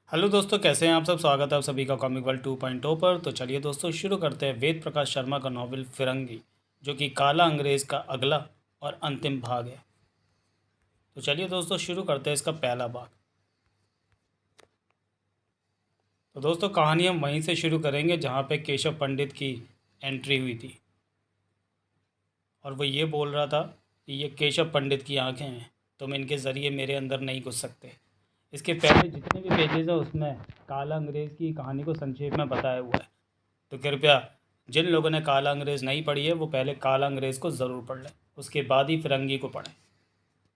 Hello दोस्तों, कैसे हैं आप सब। स्वागत है आप सभी का कॉमिक वर्ल्ड 2.0 पर। तो चलिए दोस्तों, शुरू करते हैं वेद प्रकाश शर्मा का नॉवल फिरंगी, जो कि काला अंग्रेज़ का अगला और अंतिम भाग है। तो चलिए दोस्तों, शुरू करते हैं इसका पहला भाग। तो दोस्तों, कहानी हम वहीं से शुरू करेंगे जहाँ पे केशव पंडित की एंट्री हुई थी, और वो ये बोल रहा था कि ये केशव पंडित की आंखें हैं, तुम इनके ज़रिए मेरे अंदर नहीं घुस सकते। इसके पहले जितने भी पेजेस है उसमें काला अंग्रेज़ की कहानी को संक्षेप में बताया हुआ है। तो कृपया जिन लोगों ने काला अंग्रेज़ नहीं पढ़ी है वो पहले काला अंग्रेज़ को ज़रूर पढ़ लें, उसके बाद ही फिरंगी को पढ़ें।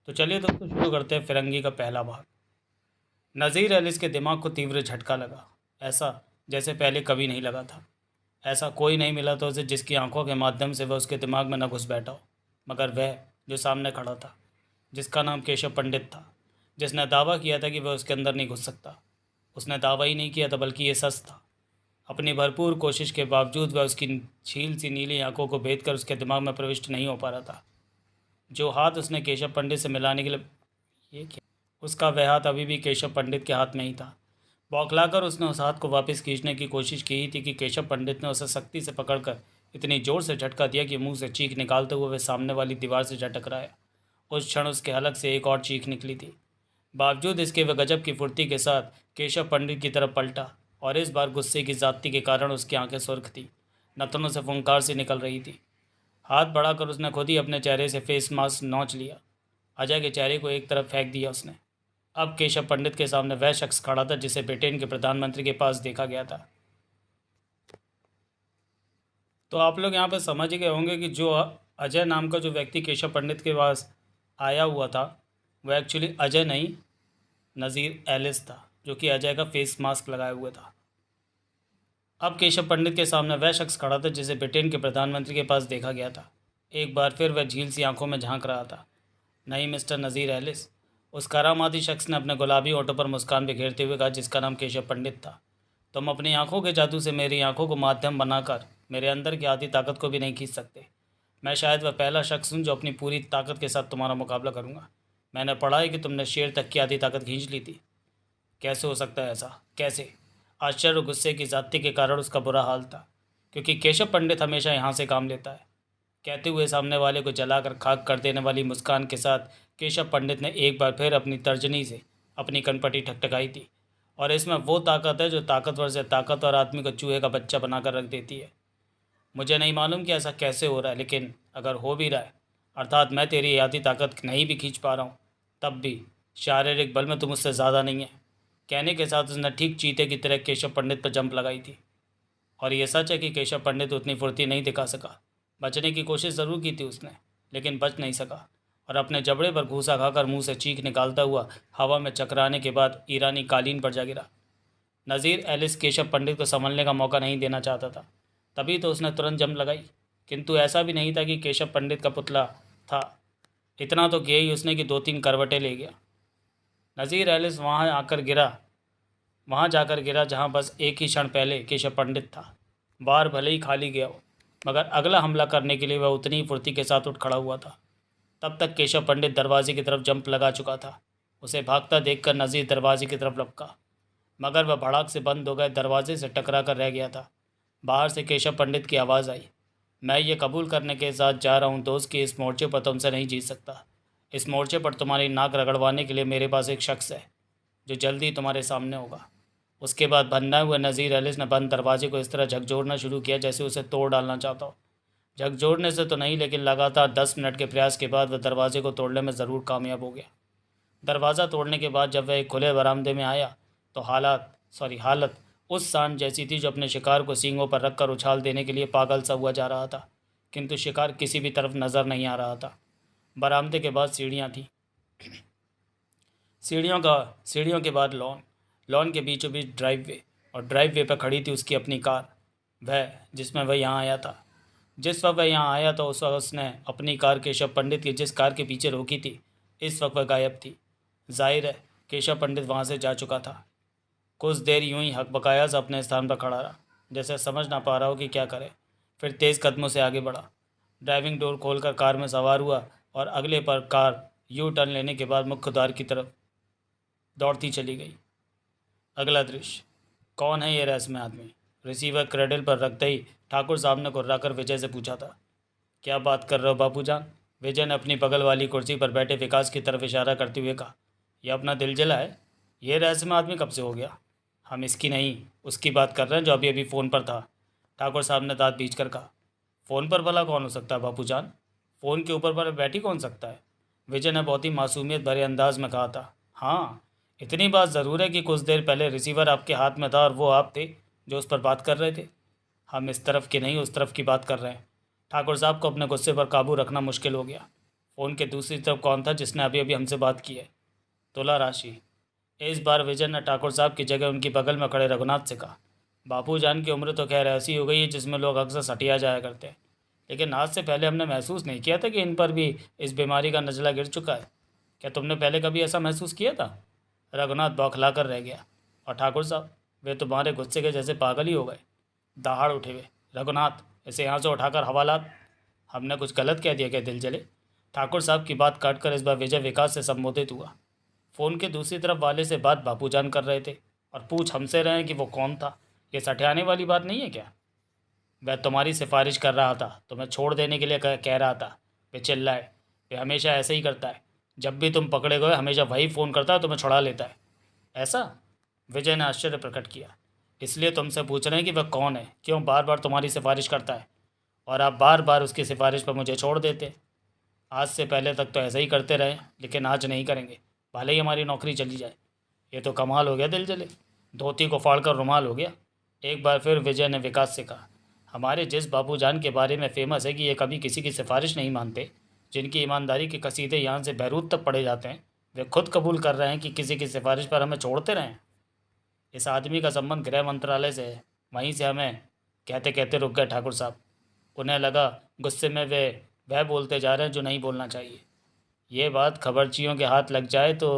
तो चलिए दोस्तों, शुरू करते हैं फिरंगी का पहला भाग। नज़ीर एलिस के दिमाग को तीव्र झटका लगा, ऐसा जैसे पहले कभी नहीं लगा था। ऐसा कोई नहीं मिला था उसे जिसकी आंखों के माध्यम से वह उसके दिमाग में न घुस बैठा हो, मगर वह जो सामने खड़ा था, जिसका नाम केशव पंडित था, जिसने दावा किया था कि वह उसके अंदर नहीं घुस सकता। उसने दावा ही नहीं किया था, बल्कि ये सच था। अपनी भरपूर कोशिश के बावजूद वह उसकी छील सी नीली आंखों को भेद कर उसके दिमाग में प्रविष्ट नहीं हो पा रहा था। जो हाथ उसने केशव पंडित से मिलाने के लिए, ये क्या, उसका वह हाथ अभी भी केशव पंडित के हाथ में ही था। बौखलाकर उसने उस हाथ को वापस खींचने की कोशिश की ही थी कि केशव पंडित ने उसे सख्ती से पकड़कर इतनी जोर से झटका दिया कि मुंह से चीख निकालते हुए वह सामने वाली दीवार से जा टकराया। उस क्षण उसके हलक से एक और चीख निकली थी। बावजूद इसके वह गजब की फुर्ती के साथ केशव पंडित की तरफ पलटा, और इस बार गुस्से की ज़्यादती के कारण उसकी आंखें सुर्ख थी, नथनों से फुंकार सी निकल रही थी। हाथ बढ़ाकर उसने खुद ही अपने चेहरे से फेस मास्क नोच लिया। अजय के चेहरे को एक तरफ फेंक दिया उसने। अब केशव पंडित के सामने वह शख्स खड़ा था जिसे ब्रिटेन के प्रधानमंत्री के पास देखा गया था। तो आप लोग यहाँ पर समझ गए होंगे कि जो अजय नाम का जो व्यक्ति केशव पंडित के पास आया हुआ था, वह एक्चुअली अजय नहीं, नज़ीर एलिस था, जो कि अजय का फेस मास्क लगाए हुए था। अब केशव पंडित के सामने वह शख्स खड़ा था जिसे ब्रिटेन के प्रधानमंत्री के पास देखा गया था। एक बार फिर वह झील सी आंखों में झांक रहा था। नहीं मिस्टर नज़ीर एलिस, उस करामाती शख्स ने अपने गुलाबी होठों पर मुस्कान बिखेरते हुए कहा, जिसका नाम केशव पंडित था। तुम अपनी आंखों के जादू से मेरी आंखों को माध्यम बनाकर मेरे अंदर की आधी ताकत को भी नहीं खींच सकते। मैं शायद वह पहला शख्स हूँ जो अपनी पूरी ताकत के साथ तुम्हारा मुकाबला करूँगा। मैंने पढ़ा है कि तुमने शेर तक की आधी ताकत खींच ली थी। कैसे हो सकता है ऐसा, कैसे? आश्चर्य और गुस्से की ज़्यादती के कारण उसका बुरा हाल था, क्योंकि केशव पंडित हमेशा यहाँ से काम लेता है। कहते हुए सामने वाले को जलाकर खाक कर देने वाली मुस्कान के साथ केशव पंडित ने एक बार फिर अपनी तर्जनी से अपनी कनपटी ठकठकाई थी। और इसमें वो ताकत है जो ताकतवर से ताकतवर आदमी को चूहे का बच्चा बनाकर रख देती है। मुझे नहीं मालूम कि ऐसा कैसे हो रहा है, लेकिन अगर हो भी रहा है, अर्थात मैं तेरी आधी ताकत नहीं भी खींच पा रहा हूँ, तब भी शारीरिक बल में तुम मुझसे ज़्यादा नहीं है। कहने के साथ उसने ठीक चीते की तरह केशव पंडित पर जंप लगाई थी। और यह सच है कि केशव पंडित उतनी फुर्ती नहीं दिखा सका। बचने की कोशिश ज़रूर की थी उसने, लेकिन बच नहीं सका, और अपने जबड़े पर घूसा खाकर मुंह से चीख निकालता हुआ हवा में चकराने के बाद ईरानी कालीन पर जा गिरा। नज़ीर एलिस केशव पंडित को संभलने का मौका नहीं देना चाहता था, तभी तो उसने तुरंत जंप लगाई। किंतु ऐसा भी नहीं था कि केशव पंडित का पुतला था। इतना तो किया ही उसने कि 2-3 करवटें ले गया। नज़ीर एलिस वहाँ जाकर गिरा जहाँ बस एक ही क्षण पहले केशव पंडित था। बार भले ही खाली गया हो, मगर अगला हमला करने के लिए वह उतनी ही फुर्ती के साथ उठ खड़ा हुआ था। तब तक केशव पंडित दरवाजे की तरफ जंप लगा चुका था। उसे भागता देखकर नज़ीर दरवाजे की तरफ लपका, मगर वह भड़ाक से बंद हो गए दरवाजे से टकरा कर रह गया था। बाहर से केशव पंडित की आवाज़ आई, मैं ये कबूल करने के साथ जा रहा हूँ दोस्त कि इस मोर्चे पर तुमसे नहीं जीत सकता। इस मोर्चे पर तुम्हारी नाक रगड़वाने के लिए मेरे पास एक शख्स है जो जल्दी तुम्हारे सामने होगा। उसके बाद भन्ना हुए नज़ीर एलिस ने बंद दरवाजे को इस तरह झकझोरना शुरू किया जैसे उसे तोड़ डालना चाहता हो। झकझोरने से तो नहीं, लेकिन लगातार 10 मिनट के प्रयास के बाद वह दरवाजे को तोड़ने में ज़रूर कामयाब हो गया। दरवाज़ा तोड़ने के बाद जब वह एक खुले बरामदे में आया तो हालत उस सांड जैसी थी जो अपने शिकार को सींगों पर रखकर उछाल देने के लिए पागल सा हुआ जा रहा था, किंतु शिकार किसी भी तरफ नज़र नहीं आ रहा था। बरामदे के बाद सीढ़ियाँ थीं, सीढ़ियों के बाद लॉन के बीचों बीच ड्राइववे, और ड्राइववे पर खड़ी थी उसकी अपनी कार, वह जिसमें वह यहाँ आया था। जिस वक्त वह यहाँ आया तो उस वक्त उसने अपनी कार केशव पंडित की जिस कार के पीछे रोकी थी, इस वक्त वह गायब थी। जाहिर है केशव पंडित वहाँ से जा चुका था। कुछ देर यूं ही हकबकाया सा अपने स्थान पर खड़ा रहा, जैसे समझ ना पा रहा हो कि क्या करे। फिर तेज़ कदमों से आगे बढ़ा, ड्राइविंग डोर खोलकर कार में सवार हुआ, और अगले पर कार यू टर्न लेने के बाद मुख्य द्वार की तरफ दौड़ती चली गई। अगला दृश्य। कौन है ये रहस्यमय आदमी? रिसीवर क्रेडल पर रखते ही ठाकुर साहब ने कुर्राकर विजय से पूछा था। क्या बात कर रहे हो बापूजान? विजय ने अपनी बगल वाली कुर्सी पर बैठे विकास की तरफ इशारा करते हुए कहा। यह अपना दिल जला है। ये रहस्यमय आदमी कब से हो गया? हम इसकी नहीं, उसकी बात कर रहे हैं जो अभी अभी फ़ोन पर था। ठाकुर साहब ने दांत भींच कर कहा। फ़ोन पर भला कौन हो सकता है बापूजान? फ़ोन के ऊपर पर बैठी कौन सकता है? विजय ने बहुत ही मासूमियत भरे अंदाज में कहा था। हाँ, इतनी बात ज़रूर है कि कुछ देर पहले रिसीवर आपके हाथ में था और वो आप थे जो उस पर बात कर रहे थे। हम इस तरफ की नहीं उस तरफ की बात कर रहे हैं। ठाकुर साहब को अपने गुस्से पर काबू रखना मुश्किल हो गया। फ़ोन के दूसरी तरफ कौन था जिसने अभी अभी हमसे बात की है? तुला राशि। इस बार विजय ने ठाकुर साहब की जगह उनकी बगल में खड़े रघुनाथ से कहा। बापूजान की उम्र तो खैर ऐसी हो गई है जिसमें लोग अक्सर सटिया जाया करते हैं, लेकिन आज से पहले हमने महसूस नहीं किया था कि इन पर भी इस बीमारी का नजला गिर चुका है। क्या तुमने पहले कभी ऐसा महसूस किया था? रघुनाथ बौखला कर रह गया। और ठाकुर साहब, वे तुम्हारे गुस्से के जैसे पागल ही हो गए। दहाड़ उठे हुए। रघुनाथ, इसे यहाँ से उठाकर हवालात। हमने कुछ गलत कह दिया क्या दिल जले? ठाकुर साहब की बात काटकर इस बार विजय विकास से संबोधित हुआ। फ़ोन के दूसरी तरफ वाले से बात बापूजान कर रहे थे और पूछ हमसे रहे हैं कि वो कौन था। ये सठियाने वाली बात नहीं है क्या? वह तुम्हारी सिफारिश कर रहा था, तुम्हें छोड़ देने के लिए कह रहा था। वे चिल्लाए। वे हमेशा ऐसे ही करता है। जब भी तुम पकड़े गए हमेशा वही फ़ोन करता है, तुम्हें छुड़ा लेता है। ऐसा? विजय ने आश्चर्य प्रकट किया। इसलिए तुमसे पूछ रहे हैं कि वह कौन है, क्यों बार बार तुम्हारी सिफारिश करता है और आप बार बार उसकी सिफारिश पर मुझे छोड़ देते। आज से पहले तक तो ऐसा ही करते रहे, लेकिन आज नहीं करेंगे, भले ही हमारी नौकरी चली जाए। ये तो कमाल हो गया दिल जले। धोती को फाड़कर रुमाल हो गया। एक बार फिर विजय ने विकास से कहा। हमारे जिस बापूजान के बारे में फेमस है कि ये कभी किसी की सिफारिश नहीं मानते, जिनकी ईमानदारी के कसीदे यहाँ से बैरूत तक पढ़े जाते हैं, वे खुद कबूल कर रहे हैं कि किसी की सिफारिश पर हमें छोड़ते रहें। इस आदमी का संबंध गृह मंत्रालय से है। वहीं से हमें कहते कहते रुक गए ठाकुर साहब। उन्हें लगा गुस्से में वे वह बोलते जा रहे हैं जो नहीं बोलना चाहिए। ये बात खबरचियों के हाथ लग जाए तो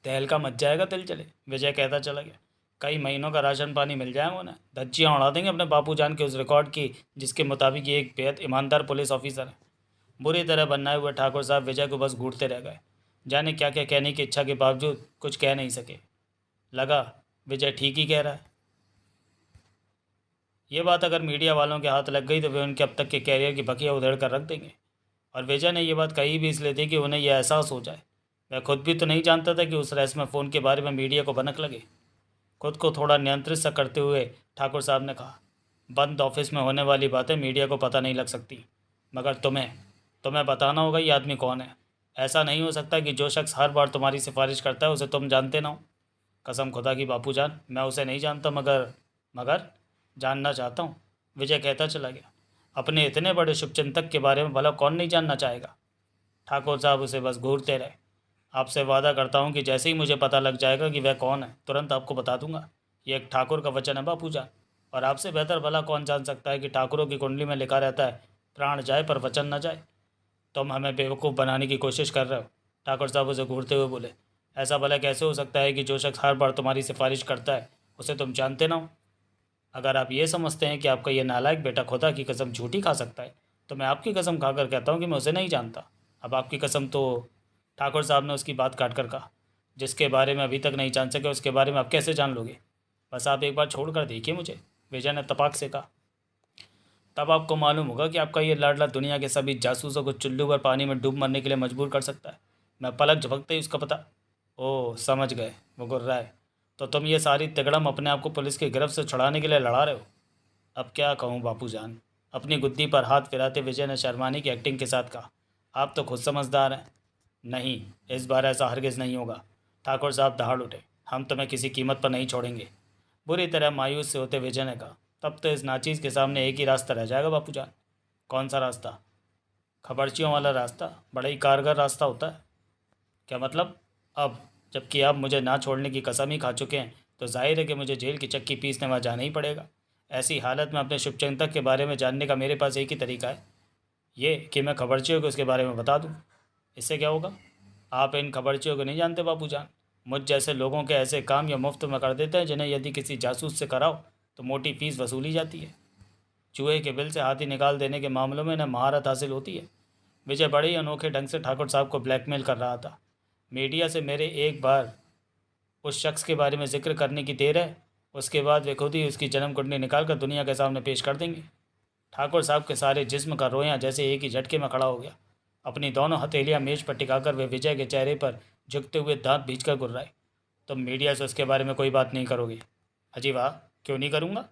तहलका मच जाएगा दिल चले। विजय कहता चला गया। कई महीनों का राशन पानी मिल जाएगा उन्हें। धज्जियाँ उड़ा देंगे अपने बापूजान के उस रिकॉर्ड की जिसके मुताबिक ये एक बेहद ईमानदार पुलिस ऑफिसर है। बुरी तरह बनाए हुए ठाकुर साहब विजय को बस घूरते रह गए। जाने क्या क्या कहने की इच्छा के बावजूद कुछ कह नहीं सके। लगा विजय ठीक ही कह रहा है। ये बात अगर मीडिया वालों के हाथ लग गई तो वे उनके अब तक के कैरियर की बकिया उधेड़ कर रख देंगे। और विजय ने यह बात कही भी इसलिए थी कि उन्हें यह एहसास हो जाए। वह खुद भी तो नहीं जानता था कि उस रहस्यमय फ़ोन के बारे में मीडिया को भनक लगे। खुद को थोड़ा नियंत्रित सा करते हुए ठाकुर साहब ने कहा। बंद ऑफिस में होने वाली बातें मीडिया को पता नहीं लग सकती, मगर तुम्हें तुम्हें बताना होगा ये आदमी कौन है। ऐसा नहीं हो सकता कि जो शख्स हर बार तुम्हारी सिफारिश करता है उसे तुम जानते ना हो। कसम खुदा की बापूजान, मैं उसे नहीं जानता, मगर मगर जानना चाहता हूँ। विजय कहता चला गया। अपने इतने बड़े शुभचिंतक के बारे में भला कौन नहीं जानना चाहेगा? ठाकुर साहब उसे बस घूरते रहे। आपसे वादा करता हूँ कि जैसे ही मुझे पता लग जाएगा कि वह कौन है तुरंत आपको बता दूंगा। ये एक ठाकुर का वचन है बापूजान। और आपसे बेहतर भला कौन जान सकता है कि ठाकुरों की कुंडली में लिखा रहता है, प्राण जाए पर वचन न जाए। तुम हमें बेवकूफ़ बनाने की कोशिश कर रहे हो। ठाकुर साहब उसे घूरते हुए बोले। ऐसा भला कैसे हो सकता है कि जो शख्स हर बार तुम्हारी सिफारिश करता है उसे तुम जानते ना हो? अगर आप ये समझते हैं कि आपका ये नालायक बेटा खुदा की कसम झूठी खा सकता है, तो मैं आपकी कसम खाकर कहता हूँ कि मैं उसे नहीं जानता। अब आपकी कसम तो। ठाकुर साहब ने उसकी बात काट कर कहा। जिसके बारे में अभी तक नहीं जान सके उसके बारे में आप कैसे जान लोगे? बस आप एक बार छोड़ कर देखिए मुझे, विजय ने तपाक से कहा। तब आपको मालूम होगा कि आपका ये लाडला दुनिया के सभी जासूसों को चुल्लू पर पानी में डूब मरने के लिए मजबूर कर सकता है। मैं पलक झपकते ही उसका पता। ओह, समझ गए, वो गुर्रा है। तो तुम ये सारी तिगड़म अपने आप को पुलिस की गिरफ्त से छुड़ाने के लिए लड़ा रहे हो? अब क्या कहूँ बापूजान, अपनी गुद्दी पर हाथ फिराते विजय ने शर्माने की एक्टिंग के साथ कहा। आप तो खुद समझदार हैं। नहीं, इस बार ऐसा हरगिज़ नहीं होगा। ठाकुर साहब दहाड़ उठे। हम तुम्हें किसी कीमत पर नहीं छोड़ेंगे। बुरी तरह मायूस से होते विजय ने कहा। तब तो इस नाचीज़ के सामने एक ही रास्ता रह जाएगा बापूजान। कौन सा रास्ता? खबरचियों वाला रास्ता। बड़ा ही कारगर रास्ता होता है। क्या मतलब? अब जबकि आप मुझे ना छोड़ने की कसम ही खा चुके हैं तो जाहिर है कि मुझे जेल की चक्की पीसने वहाँ जाना ही पड़ेगा। ऐसी हालत में अपने शुभचिंतक के बारे में जानने का मेरे पास एक ही तरीका है, ये कि मैं खबरचियों को उसके बारे में बता दूँ। इससे क्या होगा? आप इन खबरचियों को नहीं जानते बापूजान। मुझ जैसे लोगों के ऐसे काम या मुफ्त में कर देते हैं जिन्हें यदि किसी जासूस से कराओ तो मोटी फीस वसूली जाती है। चूहे के बिल से हाथी निकाल देने के मामलों में इन्हें महारत हासिल होती है। विजय बड़े ही अनोखे ढंग से ठाकुर साहब को ब्लैकमेल कर रहा था। मीडिया से मेरे एक बार उस शख्स के बारे में जिक्र करने की देर है, उसके बाद वे खुद ही उसकी जन्म कुंडली निकाल कर दुनिया के सामने पेश कर देंगे। ठाकुर साहब के सारे जिस्म का रोयां जैसे एक ही झटके में खड़ा हो गया। अपनी दोनों हथेलियां मेज पर टिकाकर वे विजय के चेहरे पर झुकते हुए दांत भींचकर गुर्राए। तुम मीडिया से उसके बारे में कोई बात नहीं करोगे? अजी वाह, क्यों नहीं करूँगा?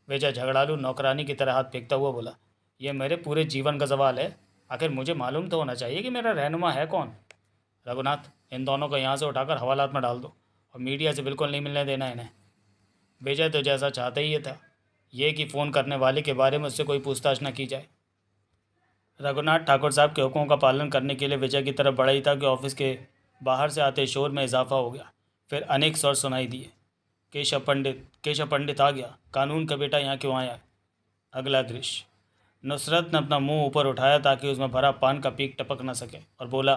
विजय झगड़ालू नौकरानी की तरह हाथ फेंकता हुआ बोला। यह मेरे पूरे जीवन का सवाल है। आखिर मुझे मालूम तो होना चाहिए कि मेरा रहनुमा है कौन। रघुनाथ, इन दोनों को यहाँ से उठाकर हवालात में डाल दो और मीडिया से बिल्कुल नहीं मिलने देना इन्हें। विजय तो जैसा चाहता ही ये था, ये कि फ़ोन करने वाले के बारे में उससे कोई पूछताछ न की जाए। रघुनाथ ठाकुर साहब के हुक्मों का पालन करने के लिए विजय की तरफ बढ़ा ही था कि ऑफिस के बाहर से आते शोर में इजाफा हो गया। फिर अनेक स्वर सुनाई दिए। केशव पंडित आ गया। कानून का बेटा यहाँ क्यों आया? अगला दृश्य। नुसरत ने अपना मुंह ऊपर उठाया ताकि उसमें भरा पान का पीक टपक न सके और बोला,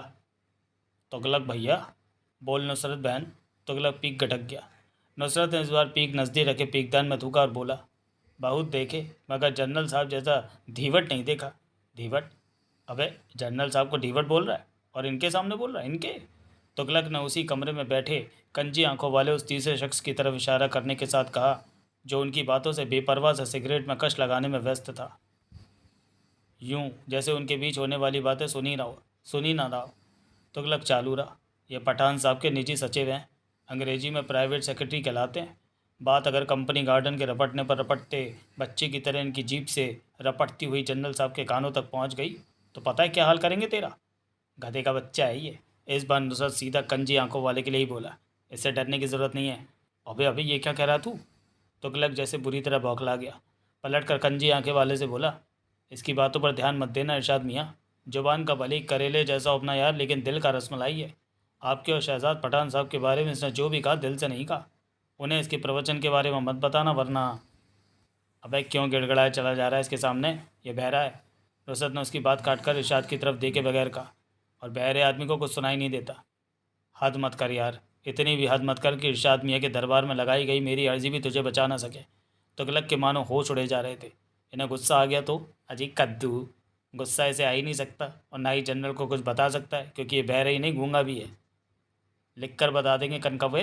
तुगलक भैया। बोल नुसरत बहन। तुगलक पीक गटक गया। नुसरत ने इस बार पीक नज़दीक रखे पीकदान में थूका और बोला, बहुत देखे मगर जनरल साहब जैसा धीवट नहीं देखा। धीवट? अबे जनरल साहब को धीवट बोल रहा है और इनके सामने बोल रहा है? इनके? तुगलक ने उसी कमरे में बैठे कंजी आंखों वाले उस तीसरे शख्स की तरफ इशारा करने के साथ कहा, जो उनकी बातों से बेपरवाह से सिगरेट में कश लगाने में व्यस्त था, यूं जैसे उनके बीच होने वाली बातें सुनी ना रहा हो। तुगलक चालू रहा, ये पठान साहब के निजी सचिव हैं, अंग्रेजी में प्राइवेट सेक्रेटरी कहलाते हैं। बात अगर कंपनी गार्डन के रपटने पर रपटते बच्चे की तरह इनकी जीप से रपटती हुई जनरल साहब के कानों तक पहुंच गई तो पता है क्या हाल करेंगे तेरा? गधे का बच्चा है ये। इस बार नुसरत सीधा कंजी आंखों वाले के लिए ही बोला, इससे डरने की ज़रूरत नहीं है। अबे अबे ये क्या कह रहा तू? तुगलक जैसे बुरी तरह बौखला गया। पलट कर कंजी आंखें वाले से बोला, इसकी बातों पर ध्यान मत देना इरशाद मियाँ। जुबान का भले ही करेले जैसा अपना यार, लेकिन दिल का रसमलाई है। आपके और शहजाद पठान साहब के बारे में इसने जो भी कहा दिल से नहीं कहा। उन्हें इसके प्रवचन के बारे में मत बताना वरना। अबे क्यों गिड़गड़ाए चला जा रहा है इसके सामने? ये बहरा है। नुसरत ने उसकी बात काट कर इरशाद की तरफ देखे बगैर कहा, और बहरे आदमी को कुछ सुनाई नहीं देता। हद मत कर यार, इतनी भी हद मत कर कि इरशाद मियाँ के दरबार में लगाई गई मेरी अर्जी भी तुझे बचा ना सके। तुगलक के मानो होश उड़े जा रहे थे। इन्हें गुस्सा आ गया तो अजी कद्दू। गुस्सा ऐसे आ ही नहीं सकता और ना ही जनरल को कुछ बता सकता है, क्योंकि ये बहरा ही नहीं गूंगा भी है। लिख कर बता देंगे कनकवे,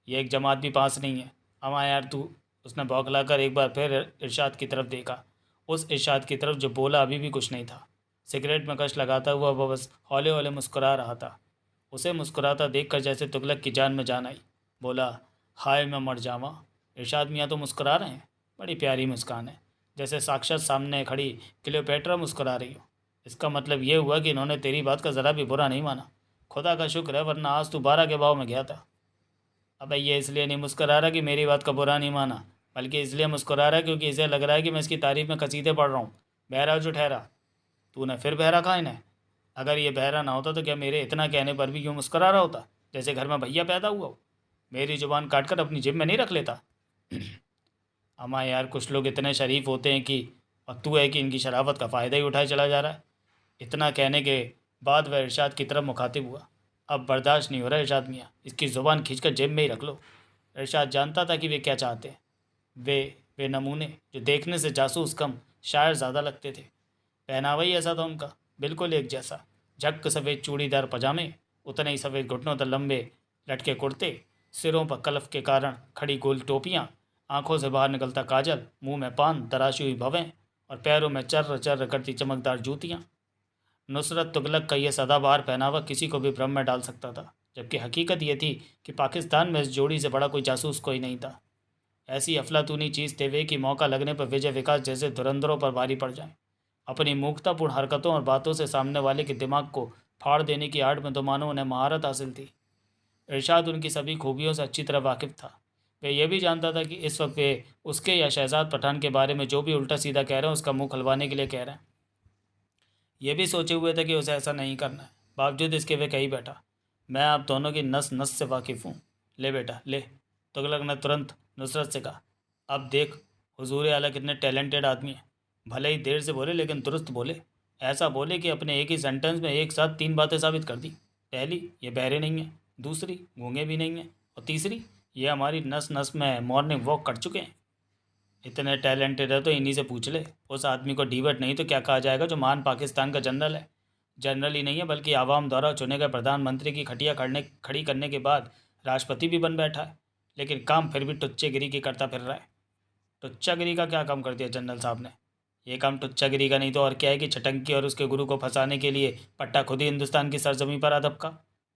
ये एक जमात भी पास नहीं है। अमा यार तू। उसने बौखला कर एक बार फिर इरशाद की तरफ देखा, उस इरशाद की तरफ जो बोला अभी भी कुछ नहीं था। सिगरेट में कश लगाता हुआ वह बस हौले हौले मुस्कुरा रहा था। उसे मुस्कुराता देखकर जैसे तुगलक की जान में जान आई। बोला, हाय मैं मर जावा। इरशाद मियाँ तो मुस्कुरा रहे हैं। बड़ी प्यारी मुस्कान है, जैसे साक्षात सामने खड़ी क्लियोपेट्रा मुस्कुरा रही हो। इसका मतलब ये हुआ कि इन्होंने तेरी बात का ज़रा भी बुरा नहीं माना। खुदा का शुक्र है, वरना आज तू 12 के भाव में गया था। अबे ये इसलिए नहीं मुस्कुरा रहा कि मेरी बात का बुरा नहीं माना, बल्कि इसलिए मुस्कुरा रहा है क्योंकि इसे लग रहा है कि मैं इसकी तारीफ में कसीदे पढ़ रहा हूँ। बहरा जो ठहरा। तूने फिर बहरा कहा इन्हें? अगर ये बहरा ना होता तो क्या मेरे इतना कहने पर भी क्यों मुस्कुरा रहा होता, जैसे घर में भैया पैदा हुआ हो? मेरी ज़ुबान काट कर अपनी जेब में नहीं रख लेता। अम्मा यार, कुछ लोग इतने शरीफ होते हैं कि, और तू है कि इनकी शराफत का फ़ायदा ही उठाए चला जा रहा है। इतना कहने के बाद वह इरशाद की तरफ मुखातिब हुआ, अब बर्दाश्त नहीं हो रहा इरशाद मियाँ, इसकी ज़ुबान खींचकर जेब में ही रख लो। इरशाद जानता था कि वे क्या चाहते हैं। वे नमूने जो देखने से जासूस कम शायर ज़्यादा लगते थे। पहनावा ही ऐसा था उनका, बिल्कुल एक जैसा। झक्क सफ़ेद चूड़ीदार पजामे, उतने ही सफ़ेद घुटनों तक लंबे लटके कुर्ते, सिरों पर कलफ के कारण खड़ी गोल टोपियाँ, आंखों से बाहर निकलता काजल, मुंह में पान, तराशी हुई भवें और पैरों में चर्र चर्र करती चमकदार जूतियाँ। नुसरत तुगलक का यह सदाबहार पहनावा किसी को भी भ्रम में डाल सकता था, जबकि हकीकत यह थी कि पाकिस्तान में इस जोड़ी से बड़ा कोई जासूस कोई नहीं था। ऐसी अफलातूनी चीज़ थे वे कि मौका लगने पर विजय विकास जैसे धुरंधरों पर भारी पड़ जाएं। अपनी मूर्खतापूर्ण हरकतों और बातों से सामने वाले के दिमाग को फाड़ देने की आड़ में तो मानो उन्हें महारत हासिल थी। इरशाद उनकी सभी खूबियों से अच्छी तरह वाकिफ़ था। वह यह भी जानता था कि इस वक्त वे उसके या शहजाद पठान के बारे में जो भी उल्टा सीधा कह रहे हैं उसका मुंह खुलवाने के लिए कह रहे हैं। ये भी सोचे हुए थे कि उसे ऐसा नहीं करना है, बावजूद इसके वे कही बैठा, मैं आप दोनों की नस नस से वाकिफ़ हूँ। ले बेटा ले। तुगलक ने तुरंत नुसरत से कहा, अब देख हुजूर आला कितने टैलेंटेड आदमी हैं। भले ही देर से बोले लेकिन दुरुस्त बोले। ऐसा बोले कि अपने एक ही सेंटेंस में एक साथ 3 बातें साबित कर दी। पहली, ये बहरे नहीं हैं। दूसरी, गूंगे भी नहीं हैं। और तीसरी, ये हमारी नस नस में मॉर्निंग वॉक कर चुके हैं। इतने टैलेंटेड है तो इन्हीं से पूछ ले। उस आदमी को डीवट नहीं तो क्या कहा जाएगा जो महान पाकिस्तान का जनरल है। जनरल ही नहीं है बल्कि आवाम द्वारा चुने गए प्रधानमंत्री की खटिया खड़ी करने के बाद राष्ट्रपति भी बन बैठा है, लेकिन काम फिर भी टुच्चेगिरी की करता फिर रहा है। टुच्चागिरी का क्या काम कर दिया जनरल साहब ने? ये काम टुच्चागिरी का नहीं तो और क्या है कि छटंकी और उसके गुरु को फंसाने के लिए पट्टा खुद ही हिंदुस्तान की सरजमी पर आ दबका,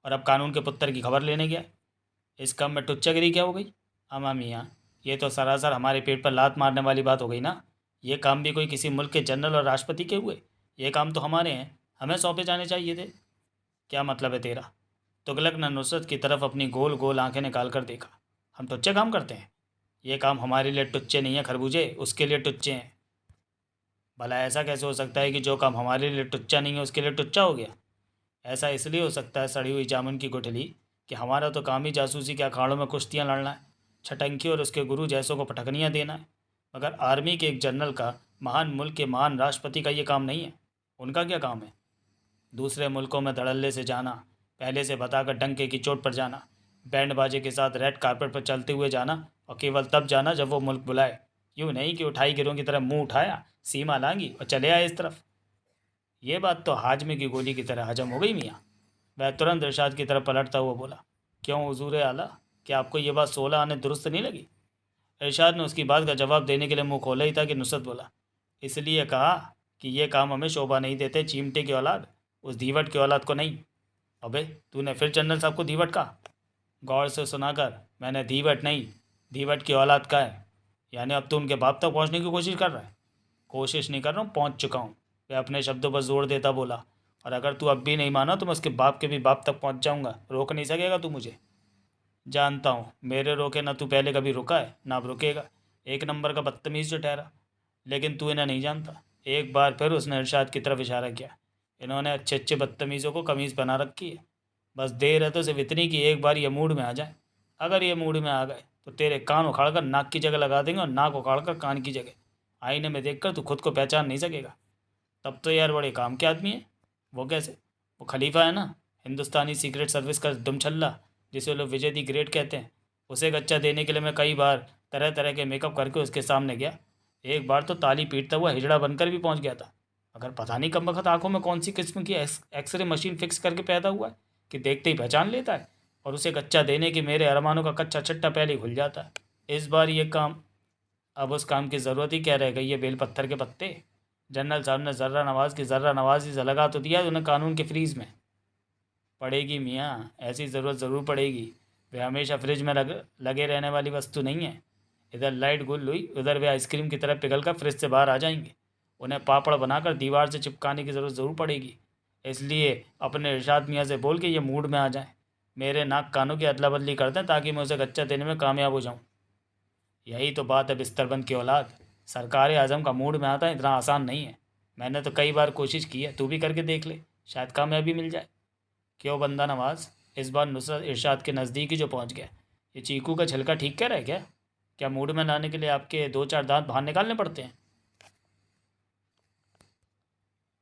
और अब कानून के पुत्र की खबर लेने गया। इस काम में टुच्चागिरी क्या हो गई? अमा मियाँ, ये तो सरासर हमारे पेट पर लात मारने वाली बात हो गई ना। ये काम भी कोई किसी मुल्क के जनरल और राष्ट्रपति के हुए? ये काम तो हमारे हैं, हमें सौंपे जाने चाहिए थे। क्या मतलब है तेरा? तुगलक ने नुसरत की तरफ अपनी गोल गोल आंखें निकाल कर देखा। हम टुच्चे काम करते हैं? ये काम हमारे लिए टुच्चे नहीं है खरबूजे, उसके लिए टुच्चे हैं। भला ऐसा कैसे हो सकता है कि जो काम हमारे लिए टुच्चा नहीं है उसके लिए टुच्चा हो गया? ऐसा इसलिए हो सकता है सड़ी हुई जामुन की गुठली कि हमारा तो काम ही जासूसी के अखाड़ों में कुश्तियाँ लड़ना है, छटंकी और उसके गुरु जैसों को पटकनियाँ देना है। मगर आर्मी के एक जनरल का, महान मुल्क के महान राष्ट्रपति का ये काम नहीं है। उनका क्या काम है? दूसरे मुल्कों में धड़ल्ले से जाना, पहले से बताकर डंके की चोट पर जाना, बैंड बाजे के साथ रेड कारपेट पर चलते हुए जाना, और केवल तब जाना जब वो मुल्क बुलाए। यूँ नहीं कि उठाई गिरों की तरह मुंह उठाया, सीमा लांगी और चले आए इस तरफ। ये बात तो हाजमे की गोली की तरह हजम हो गई मियाँ। वह तुरंत इरशाद की तरफ पलटता हुआ बोला, क्यों हुजूर आला, क्या आपको ये बात 16 आने दुरुस्त नहीं लगी? इरशाद ने उसकी बात का जवाब देने के लिए मुंह खोला ही था कि नुसरत बोला, इसलिए कहा कि ये काम हमें शोभा नहीं देते, चिमटे की औलाद, उस धीवट की औलाद को नहीं। अबे तूने फिर जनरल साहब को धीवट कहा? गौर से सुनाकर, मैंने धीवट नहीं, धीवट की औलाद का है। यानी अब तू उनके बाप तक पहुंचने की कोशिश कर रहा है? कोशिश नहीं कर रहा हूँ, पहुंच चुका हूँ। वह अपने शब्दों पर जोर देता बोला, और अगर तू अब भी नहीं माना तो मैं उसके बाप के भी बाप तक पहुंच जाऊंगा, रोक नहीं सकेगा तू मुझे। जानता हूँ, मेरे रोके ना तू पहले कभी रुका है ना अब रुकेगा, एक नंबर का बदतमीज़ जो ठहरा। लेकिन तू इन्हें नहीं जानता। एक बार फिर उसने इरशाद की तरफ इशारा किया। इन्होंने अच्छे अच्छे बदतमीज़ों को कमीज़ पहना रखी है। बस देर है तो सिर्फ इतनी कि एक बार ये मूड में आ जाए। अगर ये मूड में आ गए तो तेरे कान उखाड़ कर नाक की जगह लगा देंगे और नाक उखाड़ कर कान की जगह। आईने में देखकर तू खुद को पहचान नहीं सकेगा। तब तो यार बड़े काम के आदमी है। वो कैसे? वो खलीफा है ना, हिंदुस्तानी सीक्रेट सर्विस का दुमछल्ला, जिसे लोग विजय दी ग्रेट कहते हैं। उसे गच्चा देने के लिए मैं कई बार तरह तरह के मेकअप करके उसके सामने गया। एक बार तो ताली पीटता हुआ हिजड़ा बनकर भी पहुंच गया था। मगर पता नहीं कम वक्त आंखों में कौन सी किस्म की एक्सरे मशीन फिक्स करके पैदा हुआ है कि देखते ही पहचान लेता है, और उसे गच्चा देने के मेरे अरमानों का कच्चा चट्टा पहले ही खुल जाता है। इस बार ये काम, अब उस काम की ज़रूरत ही क्या रह गई है बेल पत्थर के पत्ते? जनरल साहब ने ज़र्रा नवाज की ज़र्रा नवाजी से लगा तो दिया उन्हें कानून के फ्रीज में। पड़ेगी मियाँ, ऐसी ज़रूरत ज़रूर पड़ेगी। वे हमेशा फ्रिज में लगे रहने वाली वस्तु नहीं है। इधर लाइट गुल हुई, उधर वे आइसक्रीम की तरह पिघल कर फ्रिज से बाहर आ जाएंगे। उन्हें पापड़ बनाकर दीवार से चिपकाने की ज़रूरत ज़रूर पड़ेगी। इसलिए अपने इरशाद मियाँ से बोल के ये मूड में आ जाएं, मेरे नाक कानों की अदला बदली कर दें ताकि मैं उसे गच्चा देने में कामयाब हो जाऊँ। यही तो बात है बिस्तरबंद की औलाद, सरकार आज़म का मूड में आता है इतना आसान नहीं है। मैंने तो कई बार कोशिश की है, तू भी करके देख ले, शायद कामयाबी मिल जाए। क्यों बंदा नवाज? इस बार नुसरत इरशाद के नज़दीक ही जो पहुंच गया। ये चीकू का छिलका ठीक कह रहा है क्या? क्या मूड में लाने के लिए आपके दो चार दांत बाहर निकालने पड़ते हैं?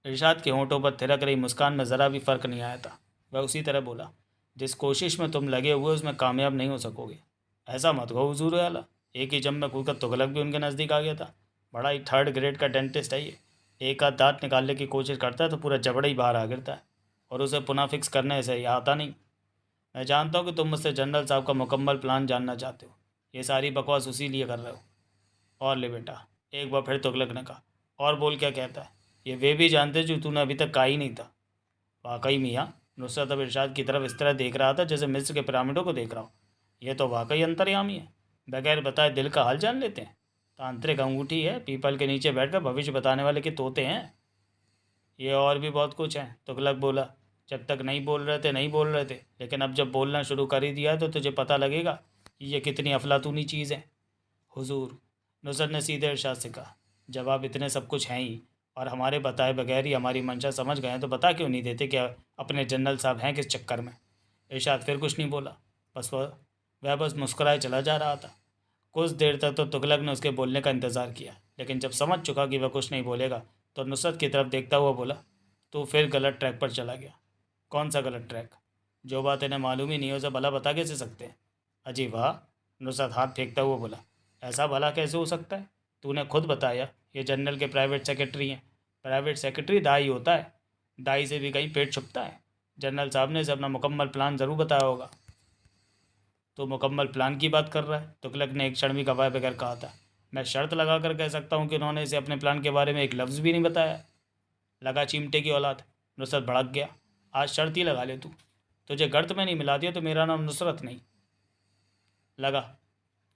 इरशाद के होंठों पर थिरक रही मुस्कान में ज़रा भी फ़र्क नहीं आया था। वह उसी तरह बोला, जिस कोशिश में तुम लगे हुए उसमें कामयाब नहीं हो सकोगे। ऐसा मत कहो हुजूर आला। एक ही जम में कूदकर तुगलक भी उनके नज़दीक आ गया था। बड़ा ही थर्ड ग्रेड का डेंटिस्ट है ये। एक आध दांत निकालने की कोशिश करता है तो पूरा जबड़ा ही बाहर आ गिरता है, और उसे पुनः फिक्स करने से यह आता नहीं। मैं जानता हूँ कि तुम मुझसे जनरल साहब का मुकम्मल प्लान जानना चाहते हो। ये सारी बकवास उसी लिए कर रहे हो। और ले बेटा, एक बार फिर तुगलक ने कहा, और बोल क्या कहता है? ये वे भी जानते जो तूने अभी तक कहा ही नहीं था। वाकई मियाँ, नुसरत अब इरशाद की तरफ इस तरह देख रहा था जैसे मिस्र के पिरामिडों को देख रहा हूँ। यह तो वाकई अंतर्यामी है, बगैर बताए दिल का हाल जान लेते हैं। तांत्रिक अंगूठी है, पीपल के नीचे बैठकर भविष्य बताने वाले के तोते हैं। ये और भी बहुत कुछ है, तुगलक बोला। जब तक नहीं बोल रहे थे नहीं बोल रहे थे, लेकिन अब जब बोलना शुरू कर ही दिया तो तुझे पता लगेगा कि ये कितनी अफलातूनी चीज़ है। हुजूर, नुसरत ने सीधे इरशाद से कहा, जब आप इतने सब कुछ हैं ही और हमारे बताए बगैर ही हमारी मंशा समझ गए हैं तो बता क्यों नहीं देते कि अपने जनरल साहब हैं किस चक्कर में? इरशाद फिर कुछ नहीं बोला। वह बस मुस्कुराए चला जा रहा था। कुछ देर तक तो तुगलक ने उसके बोलने का इंतज़ार किया, लेकिन जब समझ चुका कि वह कुछ नहीं बोलेगा तो नुसरत की तरफ देखता हुआ बोला, तो फिर गलत ट्रैक पर चला गया। कौन सा गलत ट्रैक? जो बात इन्हें मालूम ही नहीं है उसे भला बता कैसे सकते हैं? अजी वाह, नुसरत हाथ फेंकता हुआ बोला, ऐसा भला कैसे हो सकता है? तूने खुद बताया ये जनरल के प्राइवेट सेक्रेटरी हैं। प्राइवेट सेक्रेटरी दाई होता है, दाई से भी कहीं पेट छुपता है। जनरल साहब ने इसे अपना मुकम्मल प्लान ज़रूर बताया होगा। तो मुकम्मल प्लान की बात कर रहा है। तुगलक ने एक क्षण भी गवाए बगैर कहा था। मैं शर्त लगा कर कह सकता हूँ कि उन्होंने इसे अपने प्लान के बारे में एक लफ्ज़ भी नहीं बताया। लगा चिमटे की औलाद। नुसरत भड़क गया। आज शर्त ही लगा ले तू। तुझे गर्त में नहीं मिला दिया तो मेरा नाम नुसरत नहीं। लगा।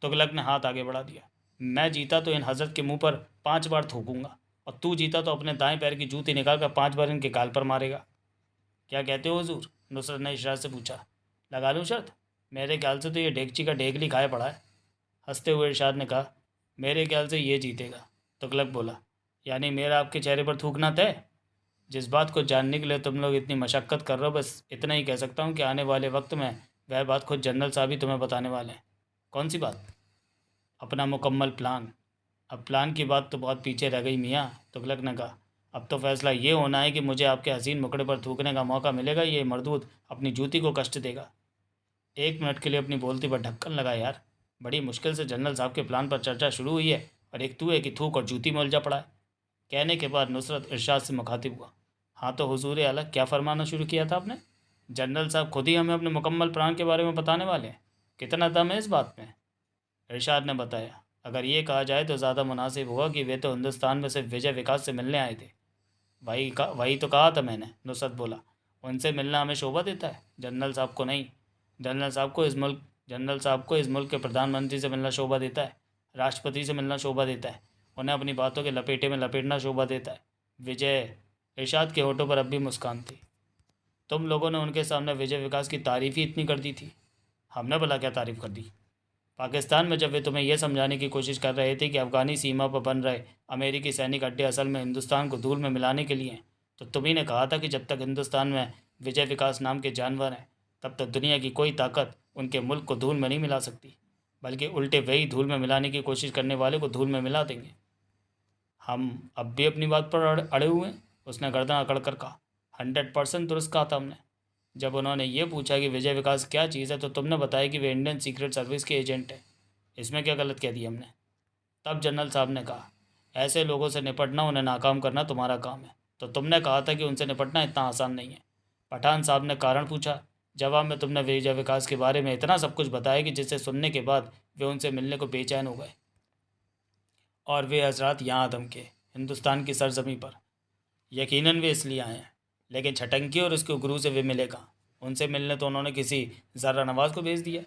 तुगलक ने हाथ आगे बढ़ा दिया। मैं जीता तो इन हजरत के मुंह पर 5 बार थूकूंगा, और तू जीता तो अपने दाएं पैर की जूती निकाल कर 5 बार इनके गाल पर मारेगा। क्या कहते हो हुजूर? नुसरत ने इशारे से पूछा। लगा लूँ शर्त? मेरे ख्याल से तो ये डेगची का ढेगली खाए पड़ा है। हंसते हुए इरशाद ने कहा। मेरे ख्याल से ये जीतेगा। तुगलक बोला। यानी मेरा आपके चेहरे पर थूकना तय? जिस बात को जानने के लिए तुम लोग इतनी मशक्क़त कर रहे हो, बस इतना ही कह सकता हूँ कि आने वाले वक्त में वह बात खुद जनरल साहब ही तुम्हें बताने वाले हैं। कौन सी बात? अपना मुकम्मल प्लान। अब प्लान की बात तो बहुत पीछे रह गई मियाँ, तुगलक ने कहा। अब तो फैसला ये होना है कि मुझे आपके हसीन मुकड़े पर थूकने का मौका मिलेगा, ये मरदूद अपनी जूती को कष्ट देगा। 1 मिनट के लिए अपनी बोलती पर ढक्कन लगा यार। बड़ी मुश्किल से जनरल साहब के प्लान पर चर्चा शुरू हुई है और एक तू है कि थूक और जूती में उलझा पड़ा है। कहने के बाद नुसरत इरशाद से मुखातिब हुआ। हाँ तो हुजूर आला, क्या फरमाना शुरू किया था आपने? जनरल साहब खुद ही हमें अपने मुकम्मल प्लान के बारे में बताने वाले हैं। कितना दम है इस बात में? इरशाद ने बताया। अगर ये कहा जाए तो ज़्यादा मुनासिब होगा कि वे तो हिंदुस्तान में सिर्फ विजय विकास से मिलने आए थे। वही तो कहा था मैंने, नुसरत बोला। उनसे मिलना हमें शोभा देता है, जनरल साहब को नहीं। जनरल साहब को इस मुल्क के प्रधानमंत्री से मिलना शोभा देता है, राष्ट्रपति से मिलना शोभा देता है, उन्हें अपनी बातों के लपेटे में लपेटना शोभा देता है। विजय। इरशाद के होठों पर अब भी मुस्कान थी। तुम लोगों ने उनके सामने विजय विकास की तारीफ़ ही इतनी कर दी थी। हमने भला क्या तारीफ़ कर दी? पाकिस्तान में जब वे तुम्हें यह समझाने की कोशिश कर रहे थे कि अफ़गानी सीमा पर बन रहे अमेरिकी सैनिक अड्डे असल में हिंदुस्तान को धूल में मिलाने के लिए हैं, तो तुम्ही ने कहा था कि जब तक हिंदुस्तान में विजय विकास नाम के जानवर हैं, तब तक दुनिया की कोई ताकत उनके मुल्क को धूल में नहीं मिला सकती, बल्कि उल्टे वही धूल में मिलाने की कोशिश करने वाले को धूल में मिला देंगे। हम अब भी अपनी बात पर अड़े हुए हैं, उसने गर्दन अकड़ कर कहा। 100% दुरुस्त कहा था हमने। जब उन्होंने ये पूछा कि विजय विकास क्या चीज़ है, तो तुमने बताया कि वे इंडियन सीक्रेट सर्विस के एजेंट हैं। इसमें क्या गलत कह दिया हमने? तब जनरल साहब ने कहा, ऐसे लोगों से निपटना, उन्हें नाकाम करना तुम्हारा काम है। तो तुमने कहा था कि उनसे निपटना इतना आसान नहीं है। पठान साहब ने कारण पूछा। जवाब में तुमने विजय विकास के बारे में इतना सब कुछ बताया कि जिसे सुनने के बाद वे उनसे मिलने को बेचैन हो गए। और वे हजरात यहाँ आदम के हिंदुस्तान की सरजमी पर। यकीनन वे इसलिए आए हैं, लेकिन छटंकी और उसके गुरु से वे मिलेगा। उनसे मिलने तो उन्होंने किसी ज़र्रा नवाज़ को भेज दिया।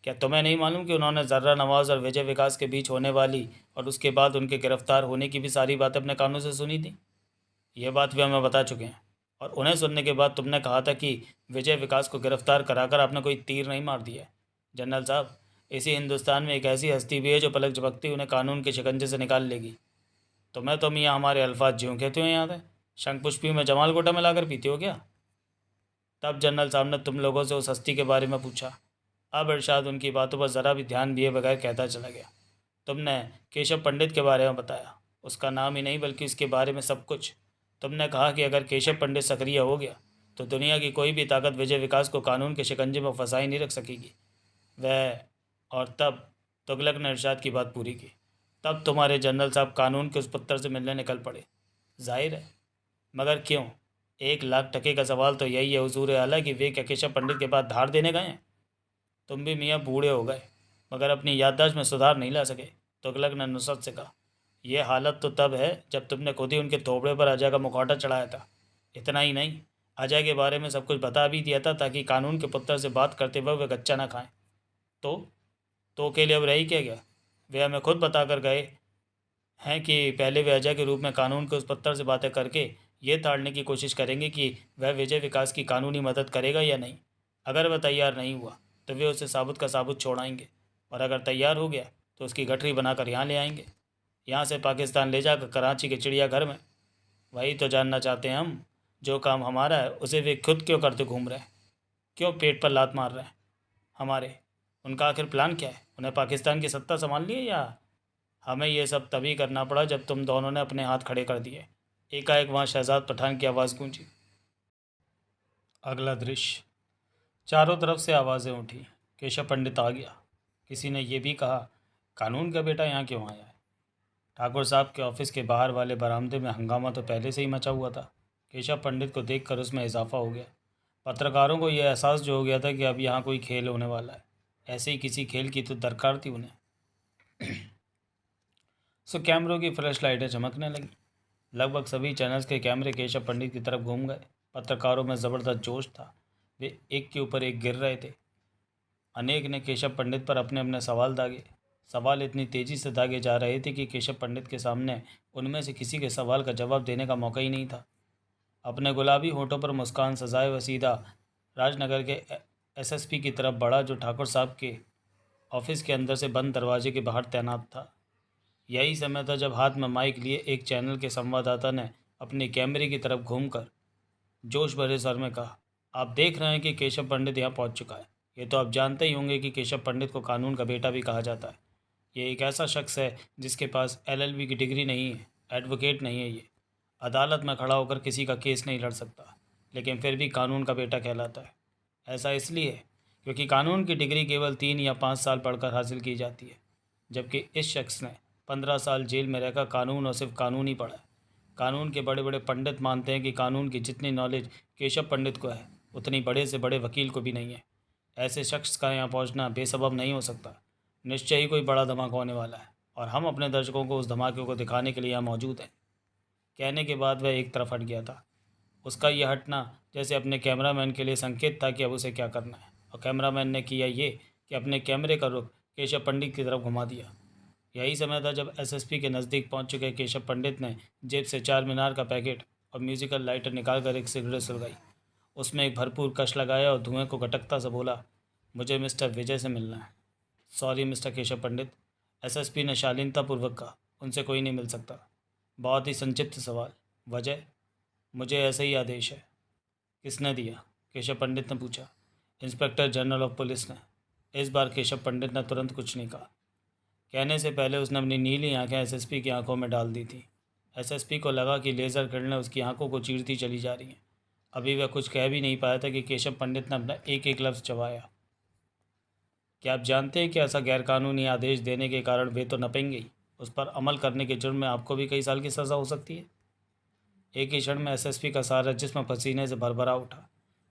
क्या तुम्हें नहीं मालूम कि उन्होंने ज़र्रा नवाज़ और विजय विकास के बीच होने वाली और उसके बाद उनके गिरफ्तार होने की भी सारी बातें अपने कानों से सुनी थी? ये बात भी हमें बता चुके हैं। और उन्हें सुनने के बाद तुमने कहा था कि विजय विकास को गिरफ्तार कराकर आपने कोई तीर नहीं मार दिया। जनरल साहब, इसी हिंदुस्तान में एक ऐसी हस्ती भी है जो पलक झपकती उन्हें कानून के शिकंजे से निकाल लेगी। तुम्हें तो मियाँ हमारे अल्फाज ज्यों कहते हो याद है? शंख पुष्पी में जमाल गोटा मिलाकर पीते हो क्या? तब जनरल साहब ने तुम लोगों से उस हस्ती के बारे में पूछा। अब इरशाद उनकी बातों पर ज़रा भी ध्यान दिए बगैर कहता चला गया। तुमने केशव पंडित के बारे में बताया, उसका नाम ही नहीं बल्कि उसके बारे में सब कुछ। तुमने कहा कि अगर केशव पंडित सक्रिय हो गया तो दुनिया की कोई भी ताकत विजय विकास को कानून के शिकंजे में फंसाई नहीं रख सकेगी। वह और तब तुगलक ने इरशाद की बात पूरी की। तब तुम्हारे जनरल साहब कानून के उस पत्थर से मिलने निकल पड़े। जाहिर है, मगर क्यों? 1 लाख टके का सवाल तो यही है हुजूर आला कि वे क्या केशव पंडित के पास धार देने गए हैं? तुम भी मियाँ बूढ़े हो गए, मगर अपनी याददाश्त में सुधार नहीं ला सके। तुगलक ने नुसरत से कहा। यह हालत तो तब है जब तुमने खुद ही उनके थोबड़े पर अजय का मुखौटा चढ़ाया था। इतना ही नहीं, अजय के बारे में सब कुछ बता भी दिया था ताकि कानून के पुत्र से बात करते वक्त वे गच्चा ना खाएं। तो के लिए अब रही क्या गया? वे हमें खुद बता कर गए हैं कि पहले वे अजय के रूप में कानून के उस पत्थर से बातें करके ये ताड़ने की कोशिश करेंगे कि वह विजय विकास की कानूनी मदद करेगा या नहीं। अगर वह तैयार नहीं हुआ तो वे उसे साबुत का साबुत छोड़ाएंगे, और अगर तैयार हो गया तो उसकी गठरी बनाकर यहाँ ले आएंगे, यहाँ से पाकिस्तान ले जाकर कराची के चिड़ियाघर में। वही तो जानना चाहते हैं हम। जो काम हमारा है उसे वे खुद क्यों करते घूम रहे हैं? क्यों पेट पर लात मार रहे हैं हमारे? उनका आखिर प्लान क्या है? उन्हें पाकिस्तान की सत्ता संभालनी है, या हमें ये सब तभी करना पड़ा जब तुम दोनों ने अपने हाथ खड़े कर दिए? एकाएक वहाँ शहजाद पठान की आवाज़ गूंजी। अगला दृश्य। चारों तरफ से आवाज़ें उठी। केशव पंडित आ गया। किसी ने यह भी कहा, कानून का बेटा यहाँ क्यों आया है? ठाकुर साहब के ऑफिस के बाहर वाले बरामदे में हंगामा तो पहले से ही मचा हुआ था। केशव पंडित को देखकर उसमें इजाफा हो गया। पत्रकारों को यह एहसास जो हो गया था कि अब यहाँ कोई खेल होने वाला है। ऐसे ही किसी खेल की तो दरकार थी उन्हें। सो कैमरों की फ्लैश लाइटें चमकने लगी। लगभग सभी चैनल्स के कैमरे केशव पंडित की तरफ घूम गए। पत्रकारों में ज़बरदस्त जोश था। वे एक के ऊपर एक गिर रहे थे। अनेक ने केशव पंडित पर अपने अपने सवाल दागे। सवाल इतनी तेज़ी से दागे जा रहे थे कि केशव पंडित के सामने उनमें से किसी के सवाल का जवाब देने का मौका ही नहीं था। अपने गुलाबी होठों पर मुस्कान सजाए वह सीधा राजनगर के एसएसपी की तरफ बढ़ा, जो ठाकुर साहब के ऑफिस के अंदर से बंद दरवाजे के बाहर तैनात था। यही समय था जब हाथ में माइक लिए एक चैनल के संवाददाता ने अपने कैमरे की तरफ घूमकर जोश भरे स्वर में कहा, आप देख रहे हैं कि केशव पंडित यहाँ पहुँच चुका है। ये तो आप जानते ही होंगे कि केशव पंडित को कानून का बेटा भी कहा जाता है। ये एक ऐसा शख्स है जिसके पास एलएलबी की डिग्री नहीं है, एडवोकेट नहीं है। ये अदालत में खड़ा होकर किसी का केस नहीं लड़ सकता, लेकिन फिर भी कानून का बेटा कहलाता है। ऐसा इसलिए क्योंकि कानून की डिग्री केवल 3 या 5 साल पढ़कर हासिल की जाती है, जबकि इस शख्स ने 15 साल जेल में रहकर कानून और सिर्फ कानून ही पढ़ा है। कानून के बड़े बड़े पंडित मानते हैं कि कानून की जितनी नॉलेज केशव पंडित को है, उतनी बड़े से बड़े वकील को भी नहीं है। ऐसे शख्स का यहाँ पहुँचना बेसबब नहीं हो सकता। निश्चय ही कोई बड़ा धमाका होने वाला है और हम अपने दर्शकों को उस धमाके को दिखाने के लिए यहाँ मौजूद हैं। कहने के बाद वह एक तरफ हट गया था। उसका यह हटना जैसे अपने कैमरामैन के लिए संकेत था कि अब उसे क्या करना है, और कैमरामैन ने किया ये कि अपने कैमरे का रुख केशव पंडित की तरफ घुमा दिया। यही समय था जब एसएसपी के नज़दीक पहुंच चुके केशव पंडित ने जेब से 4 मीनार का पैकेट और म्यूजिकल लाइटर निकालकर एक सिगरेट सुलगाई। उसमें एक भरपूर कश लगाया और धुएं को गटकता से बोला, मुझे मिस्टर विजय से मिलना है। सॉरी मिस्टर केशव पंडित, एसएसपी ने शालीनतापूर्वक कहा, उनसे कोई नहीं मिल सकता। बहुत ही संक्षिप्त सवाल, वजह? मुझे ऐसा ही आदेश है। किसने दिया? केशव पंडित ने पूछा। इंस्पेक्टर जनरल ऑफ पुलिस ने। इस बार केशव पंडित ने तुरंत कुछ नहीं कहा। कहने से पहले उसने अपनी नीली आंखें एसएसपी की आंखों में डाल दी थी। एसएसपी को लगा कि लेज़र किरणें उसकी आंखों को चीरती चली जा रही हैं। अभी वह कुछ कह भी नहीं पाया था कि केशव पंडित ने अपना एक एक लफ्ज़ चबाया। क्या आप जानते हैं कि ऐसा गैरकानूनी आदेश देने के कारण वे तो नपेंगे ही, उस पर अमल करने के जुर्म में आपको भी कई साल की सज़ा हो सकती है। एक ही क्षण में एसएसपी का सारा जिस्म पसीने से भरभरा उठा।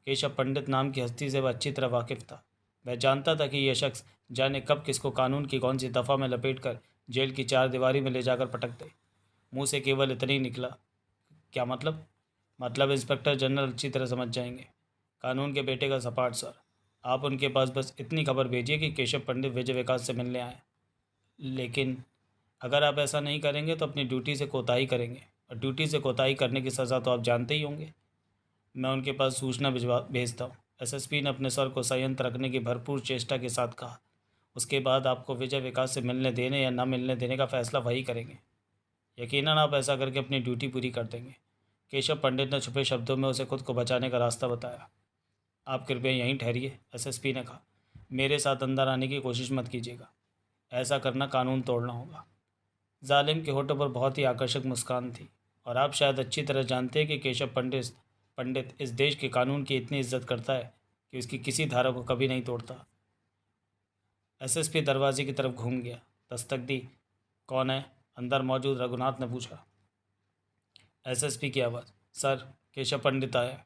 केशव पंडित नाम की हस्ती से वह अच्छी तरह वाकिफ था। वह जानता था कि यह शख्स जाने कब किसको कानून की कौन सी दफ़ा में लपेटकर जेल की 4 दीवारी में ले जाकर पटक दे। मुंह से केवल इतना ही निकला, क्या मतलब? मतलब इंस्पेक्टर जनरल अच्छी तरह समझ जाएंगे। कानून के बेटे का सपाट सर। आप उनके पास बस इतनी खबर भेजिए कि केशव पंडित विजय विकास से मिलने आए। लेकिन अगर आप ऐसा नहीं करेंगे तो अपनी ड्यूटी से कोताही करेंगे, और ड्यूटी से कोताही करने की सज़ा तो आप जानते ही होंगे। मैं उनके पास सूचना भेजता हूँ। एसएसपी ने अपने स्वर को संयंत्र रखने की भरपूर चेष्टा के साथ कहा। उसके बाद आपको विजय विकास से मिलने देने या न मिलने देने का फैसला वही करेंगे। यकीनन आप ऐसा करके अपनी ड्यूटी पूरी कर देंगे। केशव पंडित ने छुपे शब्दों में उसे खुद को बचाने का रास्ता बताया। आप कृपया यहीं ठहरिए, एसएसपी ने कहा। मेरे साथ अंदर आने की कोशिश मत कीजिएगा। ऐसा करना कानून तोड़ना होगा। जालिम के होठों पर बहुत ही आकर्षक मुस्कान थी, और आप शायद अच्छी तरह जानते हैं कि केशव पंडित इस देश के कानून की इतनी इज्जत करता है कि उसकी किसी धारा को कभी नहीं तोड़ता। एसएसपी दरवाजे की तरफ घूम गया। दस्तक दी। कौन है? अंदर मौजूद रघुनाथ ने पूछा। एसएसपी की आवाज़, सर केशव पंडित आया।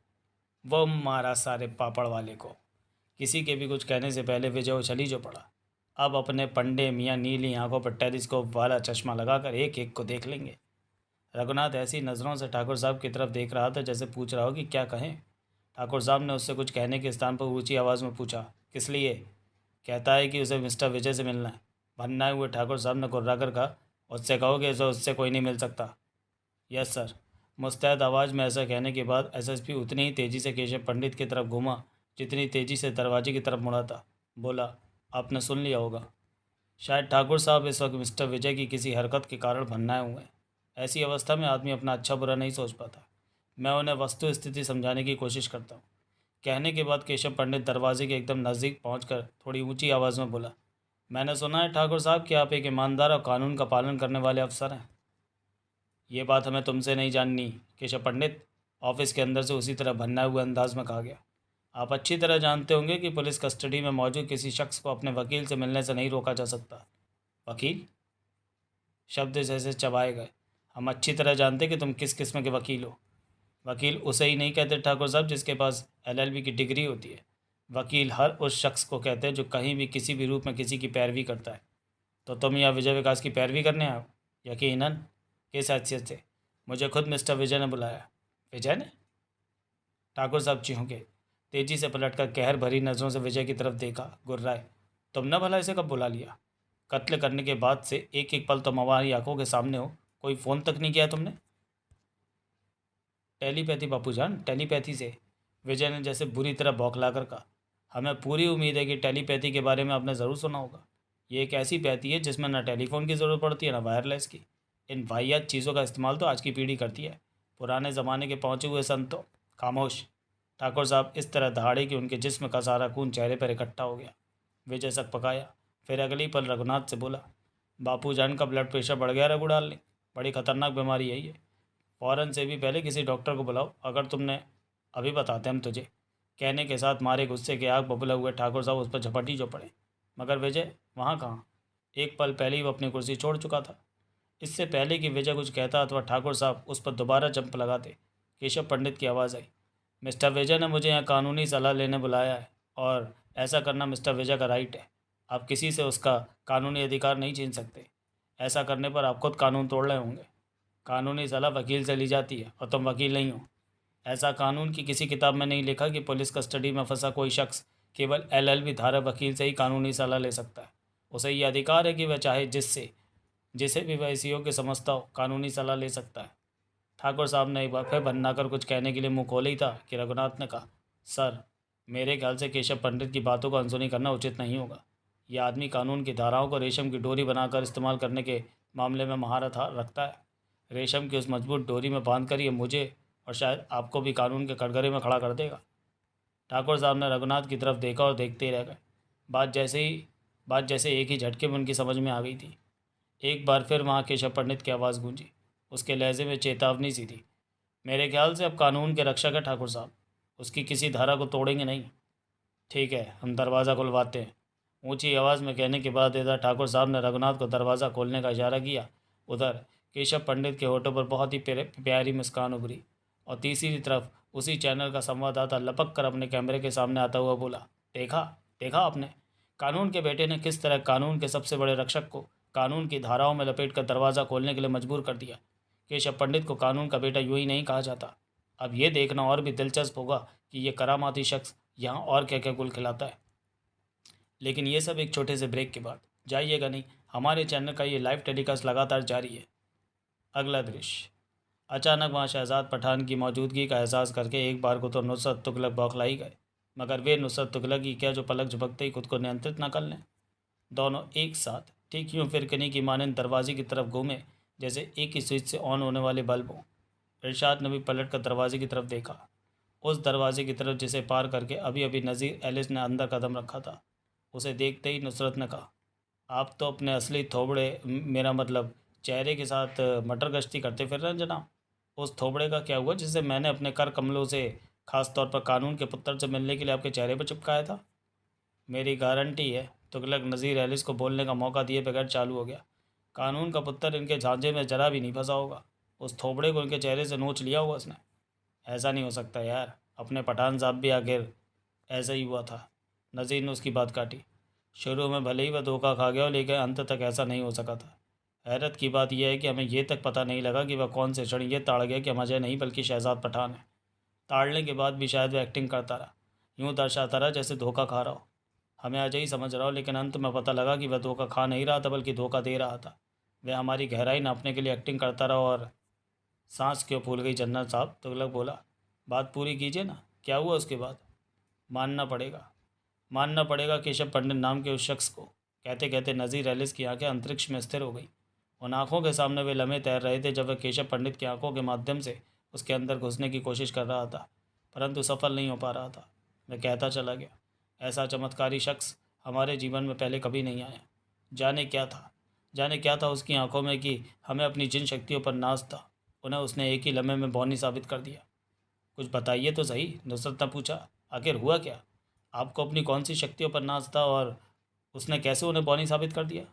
वो मारा सारे पापड़ वाले को। किसी के भी कुछ कहने से पहले विजय उछली जो पड़ा। अब अपने पंडे मियाँ नीली आंखों पर टेलीस्कोप वाला चश्मा लगाकर एक एक को देख लेंगे। रघुनाथ ऐसी नज़रों से ठाकुर साहब की तरफ देख रहा था जैसे पूछ रहा हो कि क्या कहें। ठाकुर साहब ने उससे कुछ कहने के स्थान पर ऊंची आवाज़ में पूछा, किस लिए? कहता है कि उसे मिस्टर विजय से मिलना है। भन्नाए हुए ठाकुर साहब ने कुर्राकर कहा, उससे कहो कि उससे कोई नहीं मिल सकता। Yes sir. मुस्तैद आवाज़ में ऐसा कहने के बाद एसएसपी उतनी ही तेज़ी से केशव पंडित की तरफ घूमा जितनी तेज़ी से दरवाजे की तरफ मुड़ा था। बोला, आपने सुन लिया होगा। शायद ठाकुर साहब इस वक्त मिस्टर विजय की किसी हरकत के कारण भन्नाए हुए हैं। ऐसी अवस्था में आदमी अपना अच्छा बुरा नहीं सोच पाता। मैं उन्हें वस्तु स्थिति समझाने की कोशिश करता हूँ। कहने के बाद केशव पंडित दरवाजे के एकदम नज़दीक पहुंचकर थोड़ी ऊंची आवाज़ में बोला, मैंने सुना है ठाकुर साहब कि आप एक ईमानदार और कानून का पालन करने वाले अफसर हैं। ये बात हमें तुमसे नहीं जाननी, केशव पंडित, ऑफिस के अंदर से उसी तरह भन्नाए हुए अंदाज में कहा गया। आप अच्छी तरह जानते होंगे कि पुलिस कस्टडी में मौजूद किसी शख्स को अपने वकील से मिलने से नहीं रोका जा सकता। वकील? शब्द जैसे चबाए गए। हम अच्छी तरह जानते कि तुम किस किस्म के वकील हो। वकील उसे ही नहीं कहते ठाकुर साहब जिसके पास एलएलबी की डिग्री होती है। वकील हर उस शख्स को कहते हैं जो कहीं भी किसी भी रूप में किसी की पैरवी करता है। तो तुम यहाँ विजय विकास की पैरवी करने आओ? यकीनन। किस हैसियत से? मुझे खुद मिस्टर विजय ने बुलाया। विजय ने? ठाकुर साहब चौंके, तेजी से पलटकर कहर भरी नज़रों से विजय की तरफ देखा, गुर्राए। तुमने भला इसे कब बुला लिया? कत्ल करने के बाद से एक एक पल तुम हमारी आंखों के सामने हो, कोई फ़ोन तक नहीं किया तुमने? टेलीपैथी बापूजान, टेलीपैथी से। विजय ने जैसे बुरी तरह बौखला कर कहा। हमें पूरी उम्मीद है कि टेलीपैथी के बारे में आपने ज़रूर सुना होगा। ये एक ऐसी पैथी है जिसमें ना टेलीफोन की ज़रूरत पड़ती है ना वायरलेस की। इन वाहियात चीज़ों का इस्तेमाल तो आज की पीढ़ी करती है। पुराने ज़माने के पहुँचे हुए संत तो। खामोश। ठाकुर साहब इस तरह दहाड़े कि उनके जिस्म का सारा खून चेहरे पर इकट्ठा हो गया। विजय सक पकाया, फिर अगली पल रघुनाथ से बोला, बापू जान का ब्लड प्रेशर बढ़ गया रघु डालने, बड़ी खतरनाक बीमारी है ये। फ़ौरन से भी पहले किसी डॉक्टर को बुलाओ, अगर तुमने अभी बताते हम तुझे। कहने के साथ मारे गुस्से के आग बबूला हुए ठाकुर साहब उस पर झपटी जो पड़े। मगर विजय वहाँ कहाँ? एक पल पहले ही वो अपनी कुर्सी छोड़ चुका था। इससे पहले कि विजय कुछ कहता अथवा ठाकुर साहब उस पर दोबारा जंप लगाते, केशव पंडित की आवाज़ आई, मिस्टर विजय ने मुझे यहाँ कानूनी सलाह लेने बुलाया है, और ऐसा करना मिस्टर विजय का राइट है। आप किसी से उसका कानूनी अधिकार नहीं छीन सकते। ऐसा करने पर आप खुद कानून तोड़ रहे होंगे। कानूनी सलाह वकील से ली जाती है और तुम वकील नहीं हो। ऐसा कानून की किसी किताब में नहीं लिखा कि पुलिस कस्टडी में फंसा कोई शख्स केवल एलएलबी धारक वकील से ही कानूनी सलाह ले सकता है। उसे ये अधिकार है कि वह चाहे जिसे भी वह इस योग के समझता हो कानूनी सलाह ले सकता है। ठाकुर साहब ने एक बार फिर बनाकर कुछ कहने के लिए मुंह खोले ही था कि रघुनाथ ने कहा, सर, मेरे ख्याल से केशव पंडित की बातों को अनसुनी करना उचित नहीं होगा। यह आदमी कानून की धाराओं को रेशम की डोरी बनाकर इस्तेमाल करने के मामले में महारत रखता है। रेशम की उस मजबूत डोरी में बांध कर ये मुझे और शायद आपको भी कानून के कटघरे में खड़ा कर देगा। ठाकुर साहब ने रघुनाथ की तरफ देखा और देखते ही रह गए। बात जैसे एक ही झटके में उनकी समझ में आ गई थी। एक बार फिर वहाँ केशव पंडित की आवाज़ गूंजी। उसके लहजे में चेतावनी सी थी। मेरे ख्याल से अब कानून के रक्षक है ठाकुर साहब, उसकी किसी धारा को तोड़ेंगे नहीं। ठीक है, हम दरवाज़ा खुलवाते हैं। ऊंची आवाज़ में कहने के बाद इधर ठाकुर साहब ने रघुनाथ को दरवाज़ा खोलने का इशारा किया, उधर केशव पंडित के होठों पर बहुत ही प्यारी मुस्कान उभरी, और तीसरी तरफ उसी चैनल का संवाददाता लपक कर अपने कैमरे के सामने आता हुआ बोला, देखा देखा आपने, कानून के बेटे ने किस तरह कानून के सबसे बड़े रक्षक को कानून की धाराओं में लपेट कर दरवाज़ा खोलने के लिए मजबूर कर दिया। केशव पंडित को कानून का बेटा यूँ ही नहीं कहा जाता। अब ये देखना और भी दिलचस्प होगा कि ये करामाती शख्स यहाँ और क्या क्या गुल खिलाता है। लेकिन ये सब एक छोटे से ब्रेक के बाद। जाइएगा नहीं, हमारे चैनल का ये लाइव टेलीकास्ट लगातार जारी है। अगला दृश्य। अचानक वहाँ शहजाद पठान की मौजूदगी का एहसास करके एक बार को तो नुसरत तुगलक बौखला ही गए, मगर वे नुसरत तुगलक ही क्या जो पलक झपकते ही खुद को नियंत्रित न कर लें। दोनों एक साथ ठीक यूँ फिरकनी की मानंद दरवाजे की तरफ घूमे जैसे एक ही स्विच से ऑन होने वाले बल्ब हों। इरशाद ने भी पलट कर दरवाजे की तरफ देखा, उस दरवाजे की तरफ जिसे पार करके अभी अभी नज़ीर एलिस ने अंदर कदम रखा था। उसे देखते ही नुसरत ने कहा, आप तो अपने असली थोबड़े, मेरा मतलब चेहरे के साथ मटर गश्ती करते फिर रहे हैं जनाब। उस थोबड़े का क्या हुआ जिसे मैंने अपने कर कमलों से खास तौर पर कानून के पुत्र से मिलने के लिए आपके चेहरे पर चिपकाया था? मेरी गारंटी है। तुगलक नज़ीर एलिस को बोलने का मौका दिए बगैर चालू हो गया। कानून का पुत्र इनके झांझे में जरा भी नहीं फंसा होगा। उस थोबड़े को इनके चेहरे से नोच लिया होगा उसने। ऐसा नहीं हो सकता यार, अपने पठान साहब भी आखिर ऐसा ही हुआ था। नज़ीर ने उसकी बात काटी। शुरू में भले ही वह धोखा खा गया हो, लेकिन अंत तक ऐसा नहीं हो सका था। हैरत की बात यह है कि हमें ये तक पता नहीं लगा कि वह कौन से क्षण ये ताड़ गया कि हम अजय नहीं बल्कि शहजाद पठान है। ताड़ने के बाद भी शायद वह एक्टिंग करता रहा, यूँ दर्शाता रहा जैसे धोखा खा रहा हो। हमें अजय ही समझ रहा हो, लेकिन अंत में पता लगा कि वह धोखा खा नहीं रहा था बल्कि धोखा दे रहा था। वह हमारी गहराई नापने के लिए एक्टिंग करता रहा। और सांस क्यों फूल गई जन्नत साहब? तुगलक बोला, बात पूरी कीजिए ना, क्या हुआ उसके बाद? मानना पड़ेगा, मानना पड़ेगा केशव पंडित नाम के उस शख्स को। कहते कहते नज़ीर एलिस की आंखें अंतरिक्ष में स्थिर हो गई। उन आंखों के सामने वे लम्हे तैर रहे थे जब वह केशव पंडित की आंखों के माध्यम से उसके अंदर घुसने की कोशिश कर रहा था, परंतु सफल नहीं हो पा रहा था। वह कहता चला गया, ऐसा चमत्कारी शख्स हमारे जीवन में पहले कभी नहीं आया। जाने क्या था उसकी आंखों में कि हमें अपनी जिन शक्तियों पर नाज था, उन्हें उसने एक ही लम्हे में बौनी साबित कर दिया। कुछ बताइए तो सही, नुसरत ने पूछा, आखिर हुआ क्या? आपको अपनी कौन सी शक्तियों पर नाज था और उसने कैसे उन्हें बौनी साबित कर दिया?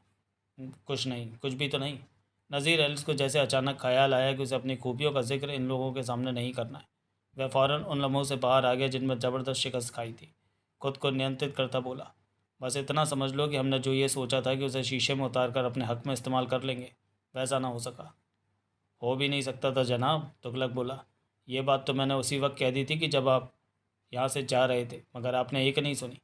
कुछ नहीं, कुछ भी तो नहीं। नज़ीर एलिस को जैसे अचानक ख्याल आया कि उसे अपनी खूबियों का जिक्र इन लोगों के सामने नहीं करना है। वह फ़ौरन उन लम्हों से बाहर आ गया जिनमें ज़बरदस्त शिकस्त खाई थी। खुद को नियंत्रित करता बोला, बस इतना समझ लो कि हमने जो ये सोचा था कि उसे शीशे में उतार कर अपने हक में इस्तेमाल कर लेंगे, वैसा ना हो सका। हो भी नहीं सकता था जनाब, तुगलक बोला। ये बात तो मैंने उसी वक्त कह दी थी कि जब आप यहाँ से जा रहे थे, मगर आपने एक नहीं सुनी।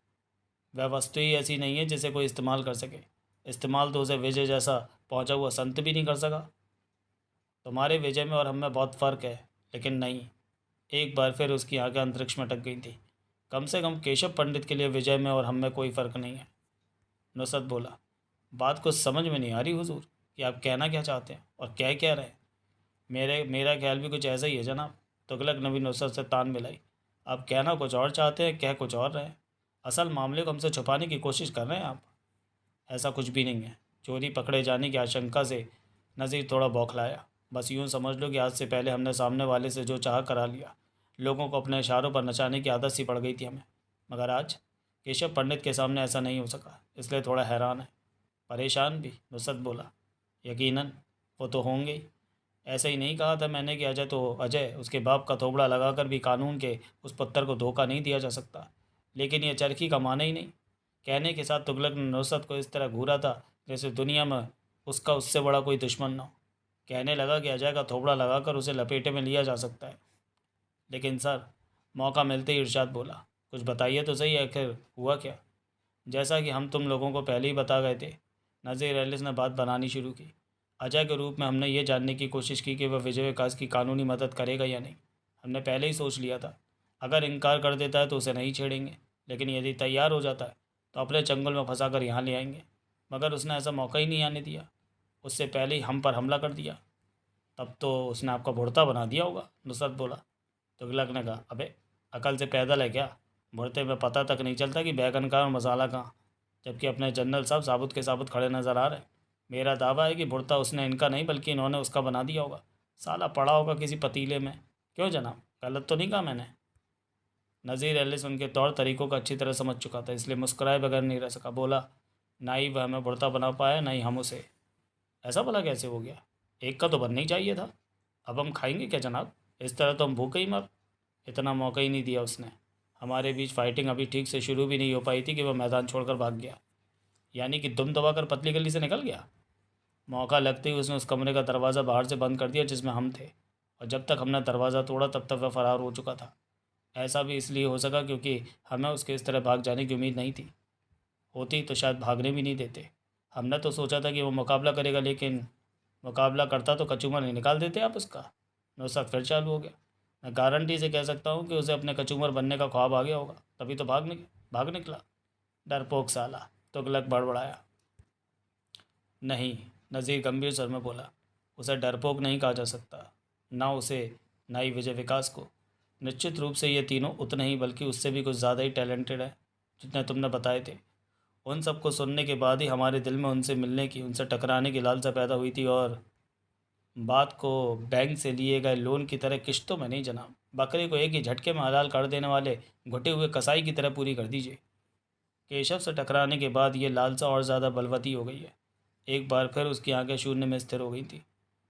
वह वस्तु ही ऐसी नहीं है जिसे कोई इस्तेमाल कर सके। इस्तेमाल तो उसे विजय जैसा पहुंचा हुआ संत भी नहीं कर सका। तुम्हारे विजय में और हम में बहुत फ़र्क है, लेकिन नहीं। एक बार फिर उसकी आंखें अंतरिक्ष में अटक गई थी। कम से कम केशव पंडित के लिए विजय में और हम में कोई फ़र्क नहीं है। नुसरत बोला, बात कुछ समझ में नहीं आ रही हुजूर, कि आप कहना क्या चाहते हैं और क्या रहे हैं। मेरा ख्याल भी कुछ ऐसा ही है जनाब। तुगलक ने भी नुसरत से तान मिलाई। आप कहना कुछ और चाहते हैं, कह कुछ और रहे हैं। असल मामले को हमसे छुपाने की कोशिश कर रहे हैं आप। ऐसा कुछ भी नहीं है। चोरी पकड़े जाने की आशंका से नज़ीर थोड़ा बौखलाया। बस यूँ समझ लो कि आज से पहले हमने सामने वाले से जो चाह करा लिया। लोगों को अपने इशारों पर नचाने की आदत सी पड़ गई थी हमें। मगर आज केशव पंडित के सामने ऐसा नहीं हो सका, इसलिए थोड़ा हैरान है, परेशान भी। नुसरत बोला, यकीनन वो तो होंगे ही। ऐसा ही नहीं कहा था मैंने कि अजय उसके बाप का थोबड़ा लगाकर भी कानून के उस पत्थर को धोखा नहीं दिया जा सकता। लेकिन यह चरखी का माना ही नहीं। कहने के साथ तुगलक ने नुसरत को इस तरह घूरा था जैसे दुनिया में उसका उससे बड़ा कोई दुश्मन न हो। कहने लगा कि अजय का थोबड़ा लगाकर उसे लपेटे में लिया जा सकता है। लेकिन सर, मौका मिलते ही इरशाद बोला, कुछ बताइए तो सही, आखिर हुआ क्या। जैसा कि हम तुम लोगों को पहले ही बता गए थे। नज़ीर एलिस ने बात बनानी शुरू की। अजय के रूप में हमने ये जानने की कोशिश की कि वह विजय विकास की कानूनी मदद करेगा या नहीं। हमने पहले ही सोच लिया था, अगर इनकार कर देता है तो उसे नहीं छेड़ेंगे, लेकिन यदि तैयार हो जाता है तो अपने चंगुल में फंसा कर यहाँ ले आएंगे। मगर उसने ऐसा मौका ही नहीं आने दिया। उससे पहले ही हम पर हमला कर दिया। तब तो उसने आपका भुड़ता बना दिया होगा, नुसरत बोला। तुगलक ने कहा, अबे अकल से पैदल है क्या। भुड़ते में पता तक नहीं चलता कि बैगन कहाँ और मसाला कहाँ, जबकि अपने जनरल साहब साबुत के साबुत खड़े नज़र आ रहे हैं। मेरा दावा है कि भुड़ता उसने इनका नहीं बल्कि इन्होंने उसका बना दिया होगा। साला पड़ा होगा किसी पतीले में। क्यों जनाब, गलत तो नहीं कहा मैंने। नज़ीर एलिस उनके तौर तरीक़ों को अच्छी तरह समझ चुका था, इसलिए मुस्कुराए बगैर नहीं रह सका। बोला, ना ही वह हमें भुड़ता बना पाया, ना ही हम उसे। ऐसा भला कैसे हो गया। एक का तो बनना ही चाहिए था। अब हम खाएंगे क्या जनाब, इस तरह तो हम भूखे ही मर। इतना मौका ही नहीं दिया उसने। हमारे बीच फाइटिंग अभी ठीक से शुरू भी नहीं हो पाई थी कि वह मैदान छोड़कर भाग गया। यानी कि दुम दबाकर पतली गली से निकल गया। मौका लगते ही उसने उस कमरे का दरवाज़ा बाहर से बंद कर दिया जिसमें हम थे, और जब तक हमने दरवाज़ा तोड़ा तब तक वह फ़रार हो चुका था। ऐसा भी इसलिए हो सका क्योंकि हमें उसके इस तरह भाग जाने की उम्मीद नहीं थी। होती तो शायद भागने भी नहीं देते। हमने तो सोचा था कि वो मुकाबला करेगा, लेकिन मुकाबला करता तो कचूमर नहीं निकाल देते आप उसका। नुसरत फिर चालू हो गया। मैं गारंटी से कह सकता हूँ कि उसे अपने कचूमर बनने का ख्वाब आ गया होगा, तभी तो भाग निकला। डरपोक साला, तुगलक बड़बड़ाया। नहीं, नज़ीर गंभीर स्वर में बोला, उसे डरपोक नहीं कहा जा सकता। ना उसे, ना ही विजय विकास को। निश्चित रूप से ये तीनों उतने ही बल्कि उससे भी कुछ ज़्यादा ही टैलेंटेड है जितने तुमने बताए थे। उन सबको सुनने के बाद ही हमारे दिल में उनसे मिलने की, उनसे टकराने की लालसा पैदा हुई थी। और बात को बैंक से लिए गए लोन की तरह किश्तों में नहीं जनाब, बकरे को एक ही झटके में हलाल कर देने वाले घुटे हुए कसाई की तरह पूरी कर दीजिए। केशव से टकराने के बाद ये लालसा और ज़्यादा बलवती हो गई है। एक बार फिर उसकी आंखें शून्य में स्थिर हो गई थी।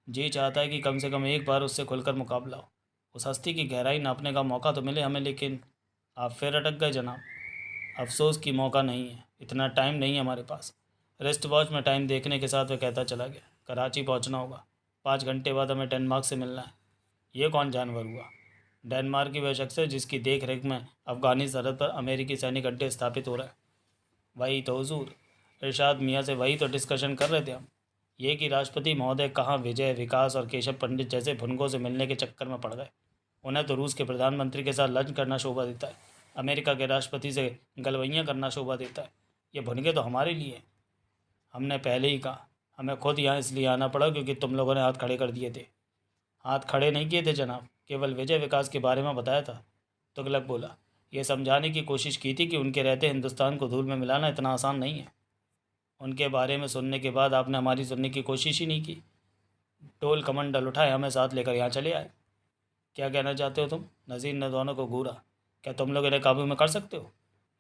जी चाहता है कि कम से कम एक बार उससे खुलकर मुकाबला हो, उस हस्ती की गहराई नापने का मौका तो मिले हमें। लेकिन आप फिर अटक गए जनाब। अफसोस की मौका नहीं है, इतना टाइम नहीं है हमारे पास। रिस्ट वॉच में टाइम देखने के साथ वह कहता चला गया, कराची पहुंचना होगा। 5 घंटे बाद हमें डेनमार्क से मिलना है। ये कौन जानवर हुआ। डेनमार्क की वह शख्स है जिसकी देख रेख में अफ़गानी सरहद पर अमेरिकी सैनिक अड्डे स्थापित हो रहे हैं। वही तो हुजूर, इरशाद मियाँ से वही तो डिस्कशन कर रहे थे हम। ये कि राष्ट्रपति महोदय कहाँ विजय विकास और केशव पंडित जैसे भुनगों से मिलने के चक्कर में पड़ गए। उन्हें तो रूस के प्रधानमंत्री के साथ लंच करना शोभा देता है, अमेरिका के राष्ट्रपति से गलवैयाँ करना शोभा देता है। ये भुनगे तो हमारे लिए हैं। हमने पहले ही कहा, हमें खुद यहाँ इसलिए आना पड़ा क्योंकि तुम लोगों ने हाथ खड़े कर दिए थे। हाथ खड़े नहीं किए थे जनाब, केवल विजय विकास के बारे में बताया था। तुगलक बोला, यह समझाने की कोशिश की थी कि उनके रहते हिंदुस्तान को धूल में मिलाना इतना आसान नहीं है। उनके बारे में सुनने के बाद आपने हमारी सुनने की कोशिश ही नहीं की। टोल कमंडल उठाए, हमें साथ लेकर यहाँ चले आए। क्या कहना चाहते हो तुम। नज़ीर ने दोनों को घूरा। क्या तुम लोग इन्हें काबू में कर सकते हो।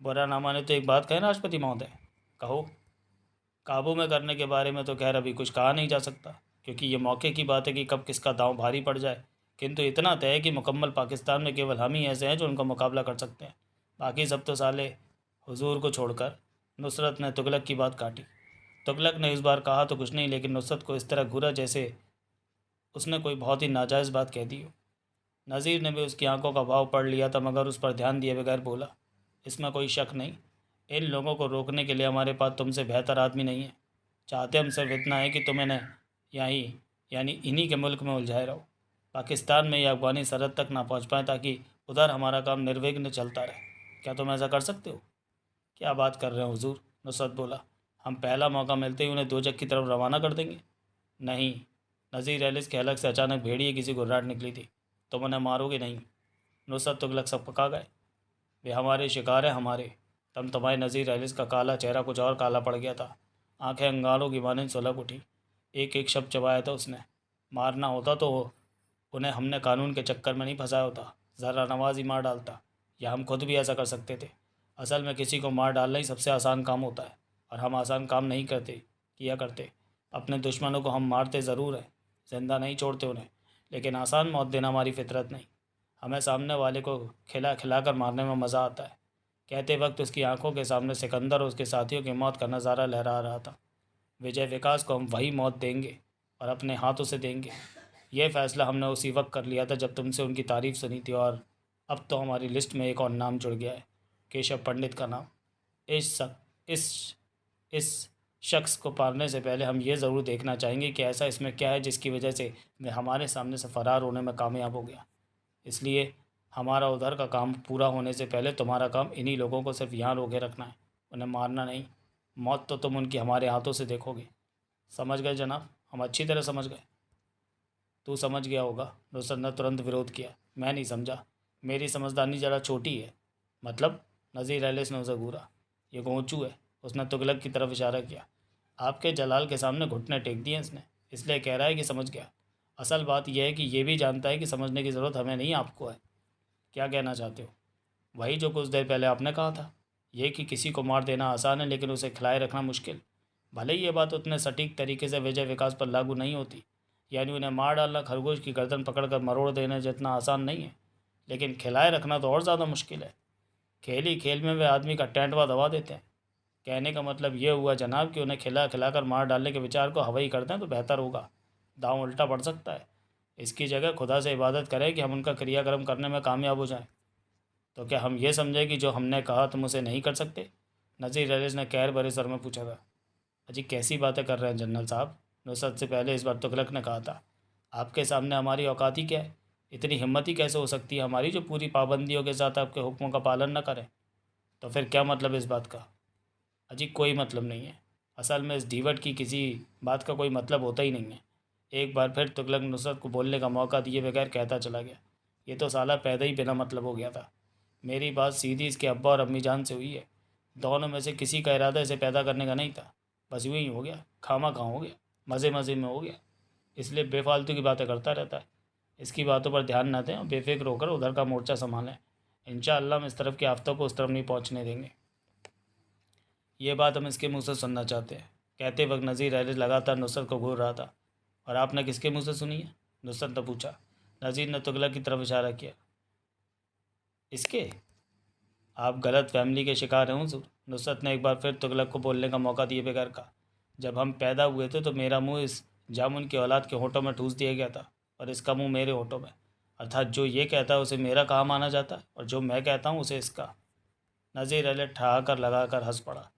बुरा ना माने तो एक बात कहें राष्ट्रपति महोदय। कहो। काबू में करने के बारे में तो खैर अभी कुछ कहा नहीं जा सकता, क्योंकि ये मौके की बात है कि कब किसका दांव भारी पड़ जाए। किंतु इतना तय है कि मुकम्मल पाकिस्तान में केवल हम ही ऐसे हैं जो उनका मुकाबला कर सकते हैं। बाकी सब तो साले हुजूर को छोड़कर नुसरत ने तुगलक की बात काटी। तुगलक ने इस बार कहा तो कुछ नहीं, लेकिन नुसरत को इस तरह घूरा जैसे उसने कोई बहुत ही नाजायज़ बात कह दी हो। नज़ीर ने भी उसकी आंखों का भाव पढ़ लिया था, मगर उस पर ध्यान दिए बगैर बोला, इसमें कोई शक नहीं, इन लोगों को रोकने के लिए हमारे पास तुमसे बेहतर आदमी नहीं है। चाहते हम सिर्फ इतना है कि तुम इन्हें यहीं यानी इन्हीं के मुल्क में उलझाए रहो, पाकिस्तान में या अफगानी सरहद तक ना पहुंच पाए, ताकि उधर हमारा काम निर्विघ्न चलता रहे। क्या तुम ऐसा कर सकते हो? क्या बात कर रहे हो हुजूर, नुसरत बोला। हम पहला मौका मिलते ही उन्हें दोजख की तरफ रवाना कर देंगे? नहीं, नज़ीर एलिस के हलक से अचानक भेड़िए किसी गुर्राहट निकली थी। तुम उन्हें मारोगे नहीं? नुसरत तुगलक सब पका गए। वे हमारे शिकार हैं, हमारे। तमतमाए नज़ीर एलिस का काला चेहरा कुछ और काला पड़ गया था। आंखें अंगारों की मानंद सुलग उठी। एक एक शब्द चबाया था उसने। मारना होता तो उन्हें हमने कानून के चक्कर में नहीं फंसाया होता, ज़रा नवाज ही मार डालता, या हम खुद भी ऐसा कर सकते थे। असल में किसी को मार डालना ही सबसे आसान काम होता है, और हम आसान काम नहीं किया करते। अपने दुश्मनों को हम मारते ज़रूर हैं, जिंदा नहीं छोड़ते उन्हें, लेकिन आसान मौत देना हमारी फितरत नहीं। हमें सामने वाले को खिला खिला कर मारने में मज़ा आता है। कहते वक्त उसकी आंखों के सामने सिकंदर और उसके साथियों की मौत का नज़ारा लहरा रहा था। विजय विकास को हम वही मौत देंगे, और अपने हाथों से देंगे। यह फ़ैसला हमने उसी वक्त कर लिया था जब तुमसे उनकी तारीफ़ सुनी थी, और अब तो हमारी लिस्ट में एक और नाम जुड़ गया है, केशव पंडित का नाम। इस शक, इस शख्स को पारने से पहले हम ये ज़रूर देखना चाहेंगे कि ऐसा इसमें क्या है जिसकी वजह से मैं हमारे सामने से फ़रार होने में कामयाब हो गया। इसलिए हमारा उधर का काम पूरा होने से पहले तुम्हारा काम इन्हीं लोगों को सिर्फ यहाँ रोके रखना है, उन्हें मारना नहीं। मौत तो तुम उनकी हमारे हाथों से देखोगे। समझ गए जनाब? हम अच्छी तरह समझ गए। तू समझ गया होगा, नुसरत ने तुरंत विरोध किया। मैं नहीं समझा, मेरी समझदारी ज़रा छोटी है। मतलब? नज़ीर एलिस ने उसे घूरा। ये गोंचू है, उसने तुगलक की तरफ इशारा किया। आपके जलाल के सामने घुटने टेक दिए इसने, इसलिए कह रहा है कि समझ गया। असल बात यह है कि ये भी जानता है कि समझने की ज़रूरत हमें नहीं, आपको है। क्या कहना चाहते हो? वही जो कुछ देर पहले आपने कहा था, ये कि किसी को मार देना आसान है लेकिन उसे खिलाए रखना मुश्किल। भले ही ये बात उतने सटीक तरीके से विजय विकास पर लागू नहीं होती, यानी उन्हें मार डालना खरगोश की गर्दन पकड़कर मरोड़ देने जितना आसान नहीं है, लेकिन खिलाए रखना तो और ज़्यादा मुश्किल है। खेल ही खेल में वे आदमी का टेंटवा दबा देते हैं। कहने का मतलब ये हुआ जनाब कि उन्हें खिला खिलाकर मार डालने के विचार को हवाई कर दें तो बेहतर होगा। दांव उल्टा पड़ सकता है। इसकी जगह खुदा से इबादत करें कि हम उनका क्रियाक्रम करने में कामयाब हो जाएं। तो क्या हम ये समझें कि जो हमने कहा तुम उसे नहीं कर सकते? नज़ीर एलिस ने कहर भरे सर में पूछा था। अजी कैसी बातें कर रहे हैं जनरल साहब? नुसरत से पहले इस बार तुगलक ने कहा था। आपके सामने हमारी औकात ही क्या है? इतनी हिम्मत ही कैसे हो सकती है हमारी जो पूरी पाबंदियों के साथ आपके हुक्मों का पालन न करें? तो फिर क्या मतलब इस बात का? अजी कोई मतलब नहीं है। असल में इस ढीवट की किसी बात का कोई मतलब होता ही नहीं है। एक बार फिर तुगलक नुसरत को बोलने का मौका दिए बगैर कहता चला गया। ये तो साला पैदा ही बिना मतलब हो गया था। मेरी बात सीधी इसके अब्बा और अम्मी जान से हुई है। दोनों में से किसी का इरादा इसे पैदा करने का नहीं था। बस यूँ ही हो गया, खामा खां हो गया, मज़े मज़े में हो गया। इसलिए बेफालतू की बातें करता रहता है। इसकी बातों पर ध्यान न दें और बेफिक्र होकर उधर का मोर्चा संभालें। इंशाअल्लाह हम इस तरफ के आफ्ताब को उस तरफ नहीं पहुँचने देंगे। ये बात हम इसके मुंह से सुनना चाहते हैं। कहते वक्त नज़ीर एलिस लगातार नुसरत को घूर रहा था। और आपने किसके मुंह से सुनी है? नुसरत ने पूछा। नज़ीर ने तुगलक की तरफ इशारा किया। इसके? आप गलत फैमिली के शिकार हैं हुजूर, नुसरत ने एक बार फिर तुगलक को बोलने का मौका दिए बगैर कहा। जब हम पैदा हुए थे तो मेरा मुंह इस जामुन की औलाद के होठों में ठूस दिया गया था, और इसका मुंह मेरे होठों में। अर्थात जो ये कहता है उसे मेरा कहा माना जाता है, और जो मैं कहता हूँ उसे इसका। नज़ीर एलिस ठहाकर लगाकर हंस पड़ा।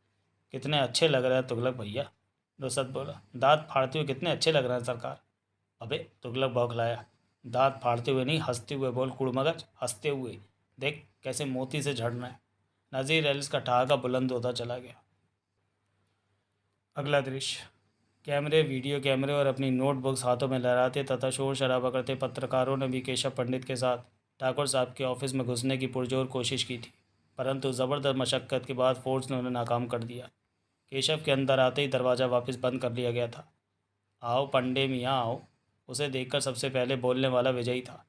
कितने अच्छे लग रहे हैं तुगलक भैया, नुसरत बोला। दांत फाड़ते हुए कितने अच्छे लग रहे हैं सरकार। अबे, तुगलक बौखलाया। दांत फाड़ते हुए नहीं, हंसते हुए बोल कुड़मगज, हंसते हुए। देख कैसे मोती से झड़ रहे हैं। नज़ीर एलिस का ठहाका बुलंद होता चला गया। अगला दृश्य। कैमरे, वीडियो कैमरे और अपनी नोटबुक्स हाथों में लहराते तथा शोर शराबा करते पत्रकारों ने भी केशव पंडित के साथ ठाकुर साहब के ऑफिस में घुसने की पुरजोर कोशिश की थी, परंतु ज़बरदस्त मशक्क़त के बाद फोर्स ने उन्हें नाकाम कर दिया। केशव के अंदर आते ही दरवाज़ा वापस बंद कर लिया गया था। आओ पंडे मियाँ आओ। उसे देखकर सबसे पहले बोलने वाला विजयी था।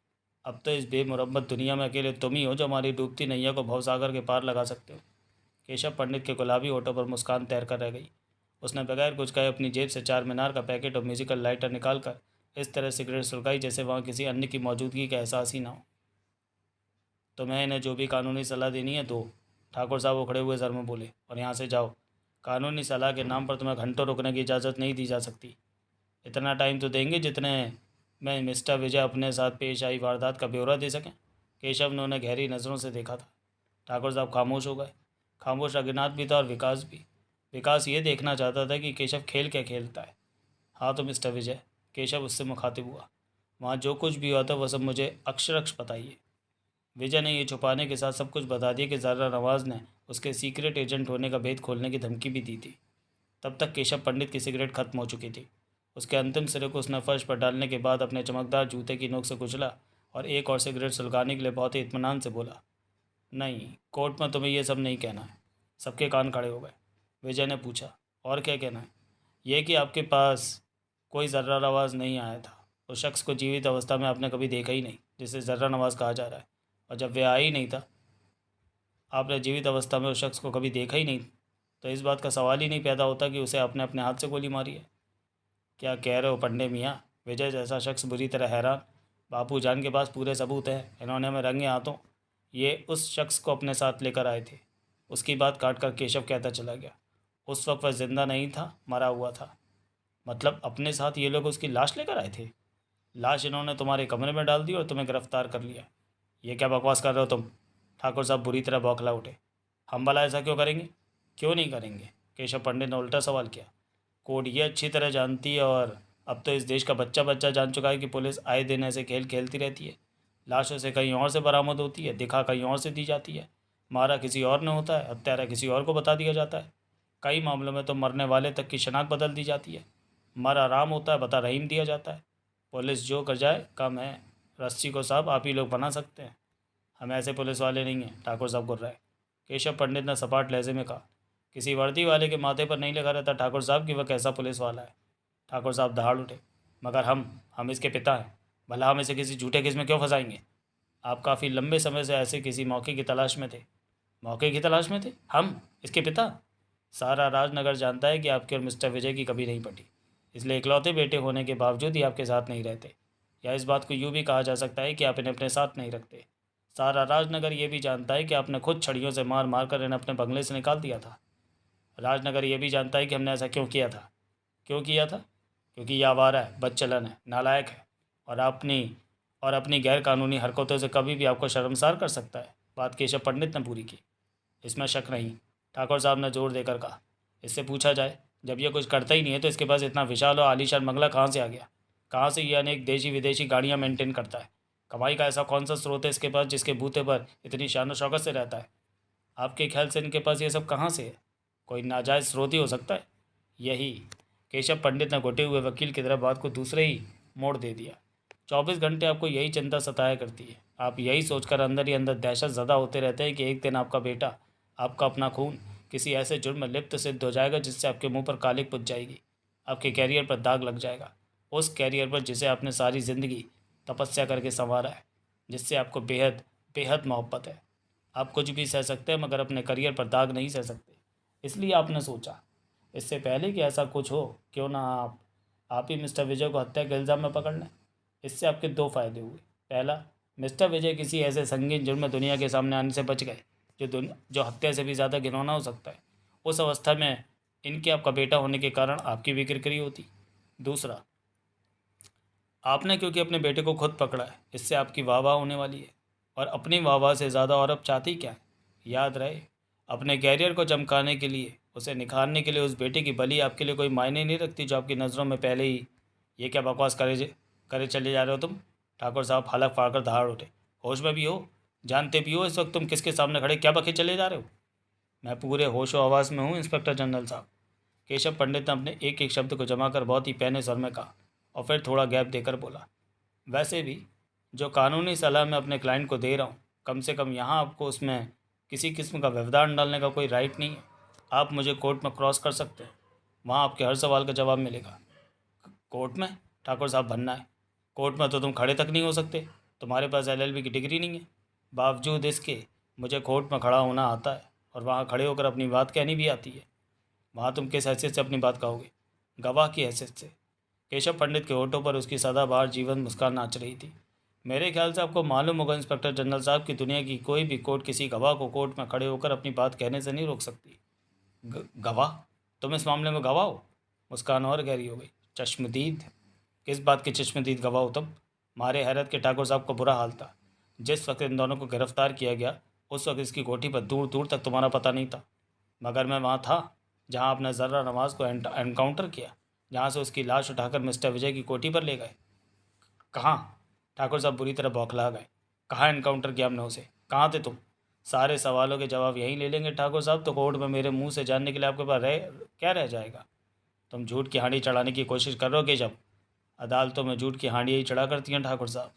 अब तो इस बेमुरब्बत दुनिया में अकेले तुम ही हो जो हमारी डूबती नैया को भवसागर के पार लगा सकते हो। केशव पंडित के गुलाबी होठों पर मुस्कान तैर कर रह गई। उसने बगैर कुछ कहे अपनी जेब से 4 मीनार का पैकेट और म्यूजिकल लाइटर निकालकर इस तरह सिगरेट सुलगाई जैसे वहाँ किसी अन्य की मौजूदगी का एहसास ही ना हो। तो मैं इन्हें जो भी कानूनी सलाह देनी है दो, ठाकुर साहब उखड़े हुए सर में बोले, और यहाँ से जाओ। कानूनी सलाह के नाम पर तुम्हें घंटों रुकने की इजाज़त नहीं दी जा सकती। इतना टाइम तो देंगे जितने में मिस्टर विजय अपने साथ पेश आई वारदात का ब्यौरा दे सकें। केशव ने उन्हें गहरी नज़रों से देखा था। ठाकुर साहब खामोश हो गए। खामोश अज्ञात भी था और विकास भी। विकास ये देखना चाहता था कि केशव खेल क्या खेलता है। हाँ तो मिस्टर विजय, केशव उससे मुखातिब हुआ, वहाँ जो कुछ भी हुआ था वह सब मुझे अक्षरक्ष बताइए। विजय ने ये छुपाने के साथ सब कुछ बता दिया कि ज़ारा नवाज़ ने उसके सीक्रेट एजेंट होने का भेद खोलने की धमकी भी दी थी। तब तक केशव पंडित की सिगरेट खत्म हो चुकी थी। उसके अंतिम सिरे को उसने फर्श पर डालने के बाद अपने चमकदार जूते की नोक से कुचला और एक और सिगरेट सुलगाने के लिए बहुत ही इत्मीनान से बोला, नहीं, कोर्ट में तुम्हें यह सब नहीं कहना है। सबके कान खड़े हो गए। विजय ने पूछा, और क्या कहना है? यह कि आपके पास कोई ज़र्रा नवाज़ नहीं आया था। उस शख्स को जीवित अवस्था में आपने कभी देखा ही नहीं जिसे ज़र्रा नवाज़ कहा जा रहा है। और जब वह आया ही नहीं था, आपने जीवित अवस्था में उस शख्स को कभी देखा ही नहीं, तो इस बात का सवाल ही नहीं पैदा होता कि उसे आपने अपने हाथ से गोली मारी है। क्या कह रहे हो पंडे मियाँ? विजय जैसा शख्स बुरी तरह हैरान। बापू जान के पास पूरे सबूत हैं। इन्होंने हमें रंगे हाथों ये उस शख्स को अपने साथ लेकर आए थे। उसकी बात काट कर केशव कहता चला गया, उस वक्त वह जिंदा नहीं था, मरा हुआ था। मतलब अपने साथ ये लोग उसकी लाश लेकर आए थे? लाश इन्होंने तुम्हारे कमरे में डाल दी और तुम्हें गिरफ्तार कर लिया। ये क्या बकवास कर रहे हो तुम? ठाकुर साहब बुरी तरह बौखला उठे। हम भला ऐसा क्यों करेंगे? क्यों नहीं करेंगे? केशव पंडित ने उल्टा सवाल किया। कोर्ट ये अच्छी तरह जानती है और अब तो इस देश का बच्चा बच्चा जान चुका है कि पुलिस आए दिन ऐसे खेल खेलती रहती है। लाशों से कहीं और से बरामद होती है, दिखा कहीं और से दी जाती है। मारा किसी और ने होता है, हत्यारा किसी और को बता दिया जाता है। कई मामलों में तो मरने वाले तक की शनाख्त बदल दी जाती है। मरा राम होता है, बता रहीम दिया जाता है। पुलिस जो कर जाए कम है। रस्सी को साहब आप ही लोग बना सकते हैं, हम ऐसे पुलिस वाले नहीं हैं। ठाकुर साहब गुर्राए। केशव पंडित ने सपाट लहजे में कहा, किसी वर्दी वाले के माथे पर नहीं लिखा रहता ठाकुर साहब कि वह कैसा पुलिस वाला है। ठाकुर साहब दहाड़ उठे, मगर हम इसके पिता हैं, भला हम इसे किसी झूठे केस में क्यों फंसाएंगे? आप काफ़ी लंबे समय से ऐसे किसी मौके की तलाश में थे। मौके की तलाश में थे? हम इसके पिता? सारा राजनगर जानता है कि आपके और मिस्टर विजय की कभी नहीं पटी, इसलिए इकलौते बेटे होने के बावजूद ही आपके साथ नहीं रहते। या इस बात को यूँ भी कहा जा सकता है कि आप इन्हें अपने साथ नहीं रखते। सारा राजनगर ये भी जानता है कि आपने खुद छड़ियों से मार मार कर इन्हें अपने बंगले से निकाल दिया था। राजनगर ये भी जानता है कि हमने ऐसा क्यों किया था। क्यों किया था? क्योंकि यह आवारा है, बदचलन है, नालायक है और अपनी गैर कानूनी हरकतों से कभी भी आपको शर्मसार कर सकता है। बात केशव पंडित ने पूरी की। इसमें शक नहीं, ठाकुर साहब ने जोर देकर कहा। इससे पूछा जाए, जब यह कुछ करता ही नहीं है तो इसके पास इतना विशाल और आलीशान बंगला कहाँ से आ गया? कहाँ से ये अनेक देशी विदेशी गाड़ियाँ मेंटेन करता है? कमाई का ऐसा कौन सा स्रोत है इसके पास जिसके बूते पर इतनी शान शौकत से रहता है? आपके ख्याल से इनके पास ये सब कहाँ से है? कोई नाजायज़ स्रोत ही हो सकता है। यही। केशव पंडित ने घुटे हुए वकील की तरह बात को दूसरे ही मोड़ दे दिया। 24 घंटे आपको यही चिंता सताया करती है। आप यही सोचकर अंदर ही अंदर दहशत ज़दा होते रहते हैं कि एक दिन आपका बेटा, आपका अपना खून किसी ऐसे जुर्म में लिप्त सिद्ध हो जाएगा जिससे आपके मुंह पर कालिक पुज जाएगी, आपके कैरियर पर दाग लग जाएगा। उस कैरियर पर जिसे आपने सारी ज़िंदगी तपस्या करके संवारा है, जिससे आपको बेहद बेहद मोहब्बत है। आप कुछ भी सह सकते हैं मगर अपने करियर पर दाग नहीं सह सकते। इसलिए आपने सोचा, इससे पहले कि ऐसा कुछ हो, क्यों ना आप ही मिस्टर विजय को हत्या के इल्ज़ाम में पकड़ लें। इससे आपके दो फ़ायदे हुए। पहला, मिस्टर विजय किसी ऐसे संगीन जुर्म में दुनिया के सामने आने से बच गए जो हत्या से भी ज़्यादा घिनौना हो सकता है। उस अवस्था में इनके आपका बेटा होने के कारण आपकी भी किरकिरी होती। दूसरा, आपने क्योंकि अपने बेटे को खुद पकड़ा है, इससे आपकी वाह वाह होने वाली है, और अपनी वाह वाह से ज़्यादा और अब चाहती क्या है? याद रहे, अपने कैरियर को चमकाने के लिए, उसे निखारने के लिए उस बेटे की बलि आपके लिए कोई मायने नहीं रखती जो आपकी नज़रों में पहले ही। ये क्या बकवास करे चले जा रहे हो तुम? ठाकुर साहब हलक फाड़कर दहाड़ उठे। होश में भी हो? जानते भी हो इस वक्त तुम किसके सामने खड़े क्या बके चले जा रहे हो? मैं पूरे होशो हवास में हूँ इंस्पेक्टर जनरल साहब। केशव पंडित ने अपने एक एक शब्द को जमा कर बहुत ही पैने स्वर में कहा और फिर थोड़ा गैप देकर बोला, वैसे भी जो कानूनी सलाह मैं अपने क्लाइंट को दे रहा हूँ, कम से कम यहाँ आपको उसमें किसी किस्म का व्यवधान डालने का कोई राइट नहीं है। आप मुझे कोर्ट में क्रॉस कर सकते हैं, वहाँ आपके हर सवाल का जवाब मिलेगा। कोर्ट में? ठाकुर साहब भन्ना है। कोर्ट में तो तुम खड़े तक नहीं हो सकते, तुम्हारे पास एलएलबी की डिग्री नहीं है। बावजूद इसके मुझे कोर्ट में खड़ा होना आता है और वहाँ खड़े होकर अपनी बात कहनी भी आती है। वहाँ तुम किस हैसियत से अपनी बात कहोगे? गवाह की हैसियत से। केशव पंडित के होठों पर उसकी सदाबहार जीवन मुस्कान नाच रही थी। मेरे ख्याल से आपको मालूम होगा इंस्पेक्टर जनरल साहब कि दुनिया की कोई भी कोर्ट किसी गवाह को कोर्ट में खड़े होकर अपनी बात कहने से नहीं रोक सकती। गवाह? तुम इस मामले में गवाह हो? मुस्कान और गहरी हो गई। चश्मदीद? किस बात की चश्मदीद गवाह हो तुम? मारे हैरत के ठाकुर साहब को बुरा हाल था। जिस वक्त इन दोनों को गिरफ्तार किया गया उस वक्त इसकी कोठी पर दूर दूर तक तुम्हारा पता नहीं था, मगर मैं वहाँ था जहाँ आपने ज़र्रा नवाज़ को एनकाउंटर किया, जहाँ से उसकी लाश उठाकर मिस्टर विजय की कोठी पर ले गए। कहाँ? ठाकुर साहब बुरी तरह बौखला गए। कहाँ एनकाउंटर किया हमने उसे? कहाँ थे तुम? सारे सवालों के जवाब यहीं ले लेंगे ठाकुर साहब तो कोर्ट में मेरे मुंह से जानने के लिए आपके पास क्या रह जाएगा? तुम झूठ की हांडी चढ़ाने की कोशिश कर रहे हो कि जब अदालतों में झूठ की हांडी ही चढ़ा करती हैं ठाकुर साहब।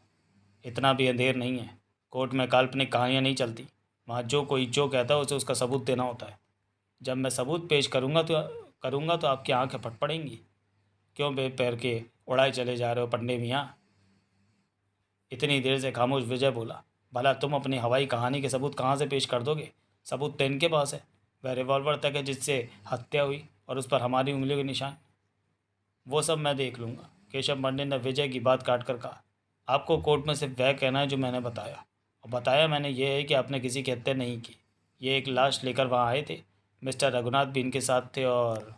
इतना भी अंधेर नहीं है। कोर्ट में काल्पनिक कहानियाँ नहीं चलती। वहाँ जो कोई जो कहता है उसे उसका सबूत देना होता है। जब मैं सबूत पेश करूँगा तो आपकी आंखें फट पड़ेंगी। क्यों बेपैर के उड़ाए चले जा रहे हो पंडे मियाँ? इतनी देर से खामोश विजय बोला, भला तुम अपनी हवाई कहानी के सबूत कहाँ से पेश कर दोगे? सबूत तो इनके पास है। वह रिवॉल्वर तक है जिससे हत्या हुई और उस पर हमारी उंगलियों के निशान। वो सब मैं देख लूँगा। केशव पंडित ने विजय की बात काट कर कहा, आपको कोर्ट में सिर्फ वह कहना है जो मैंने बताया, और बताया मैंने ये है कि आपने किसी की हत्या नहीं की। ये एक लाश लेकर वहाँ आए थे। मिस्टर रघुनाथ भी इनके साथ थे और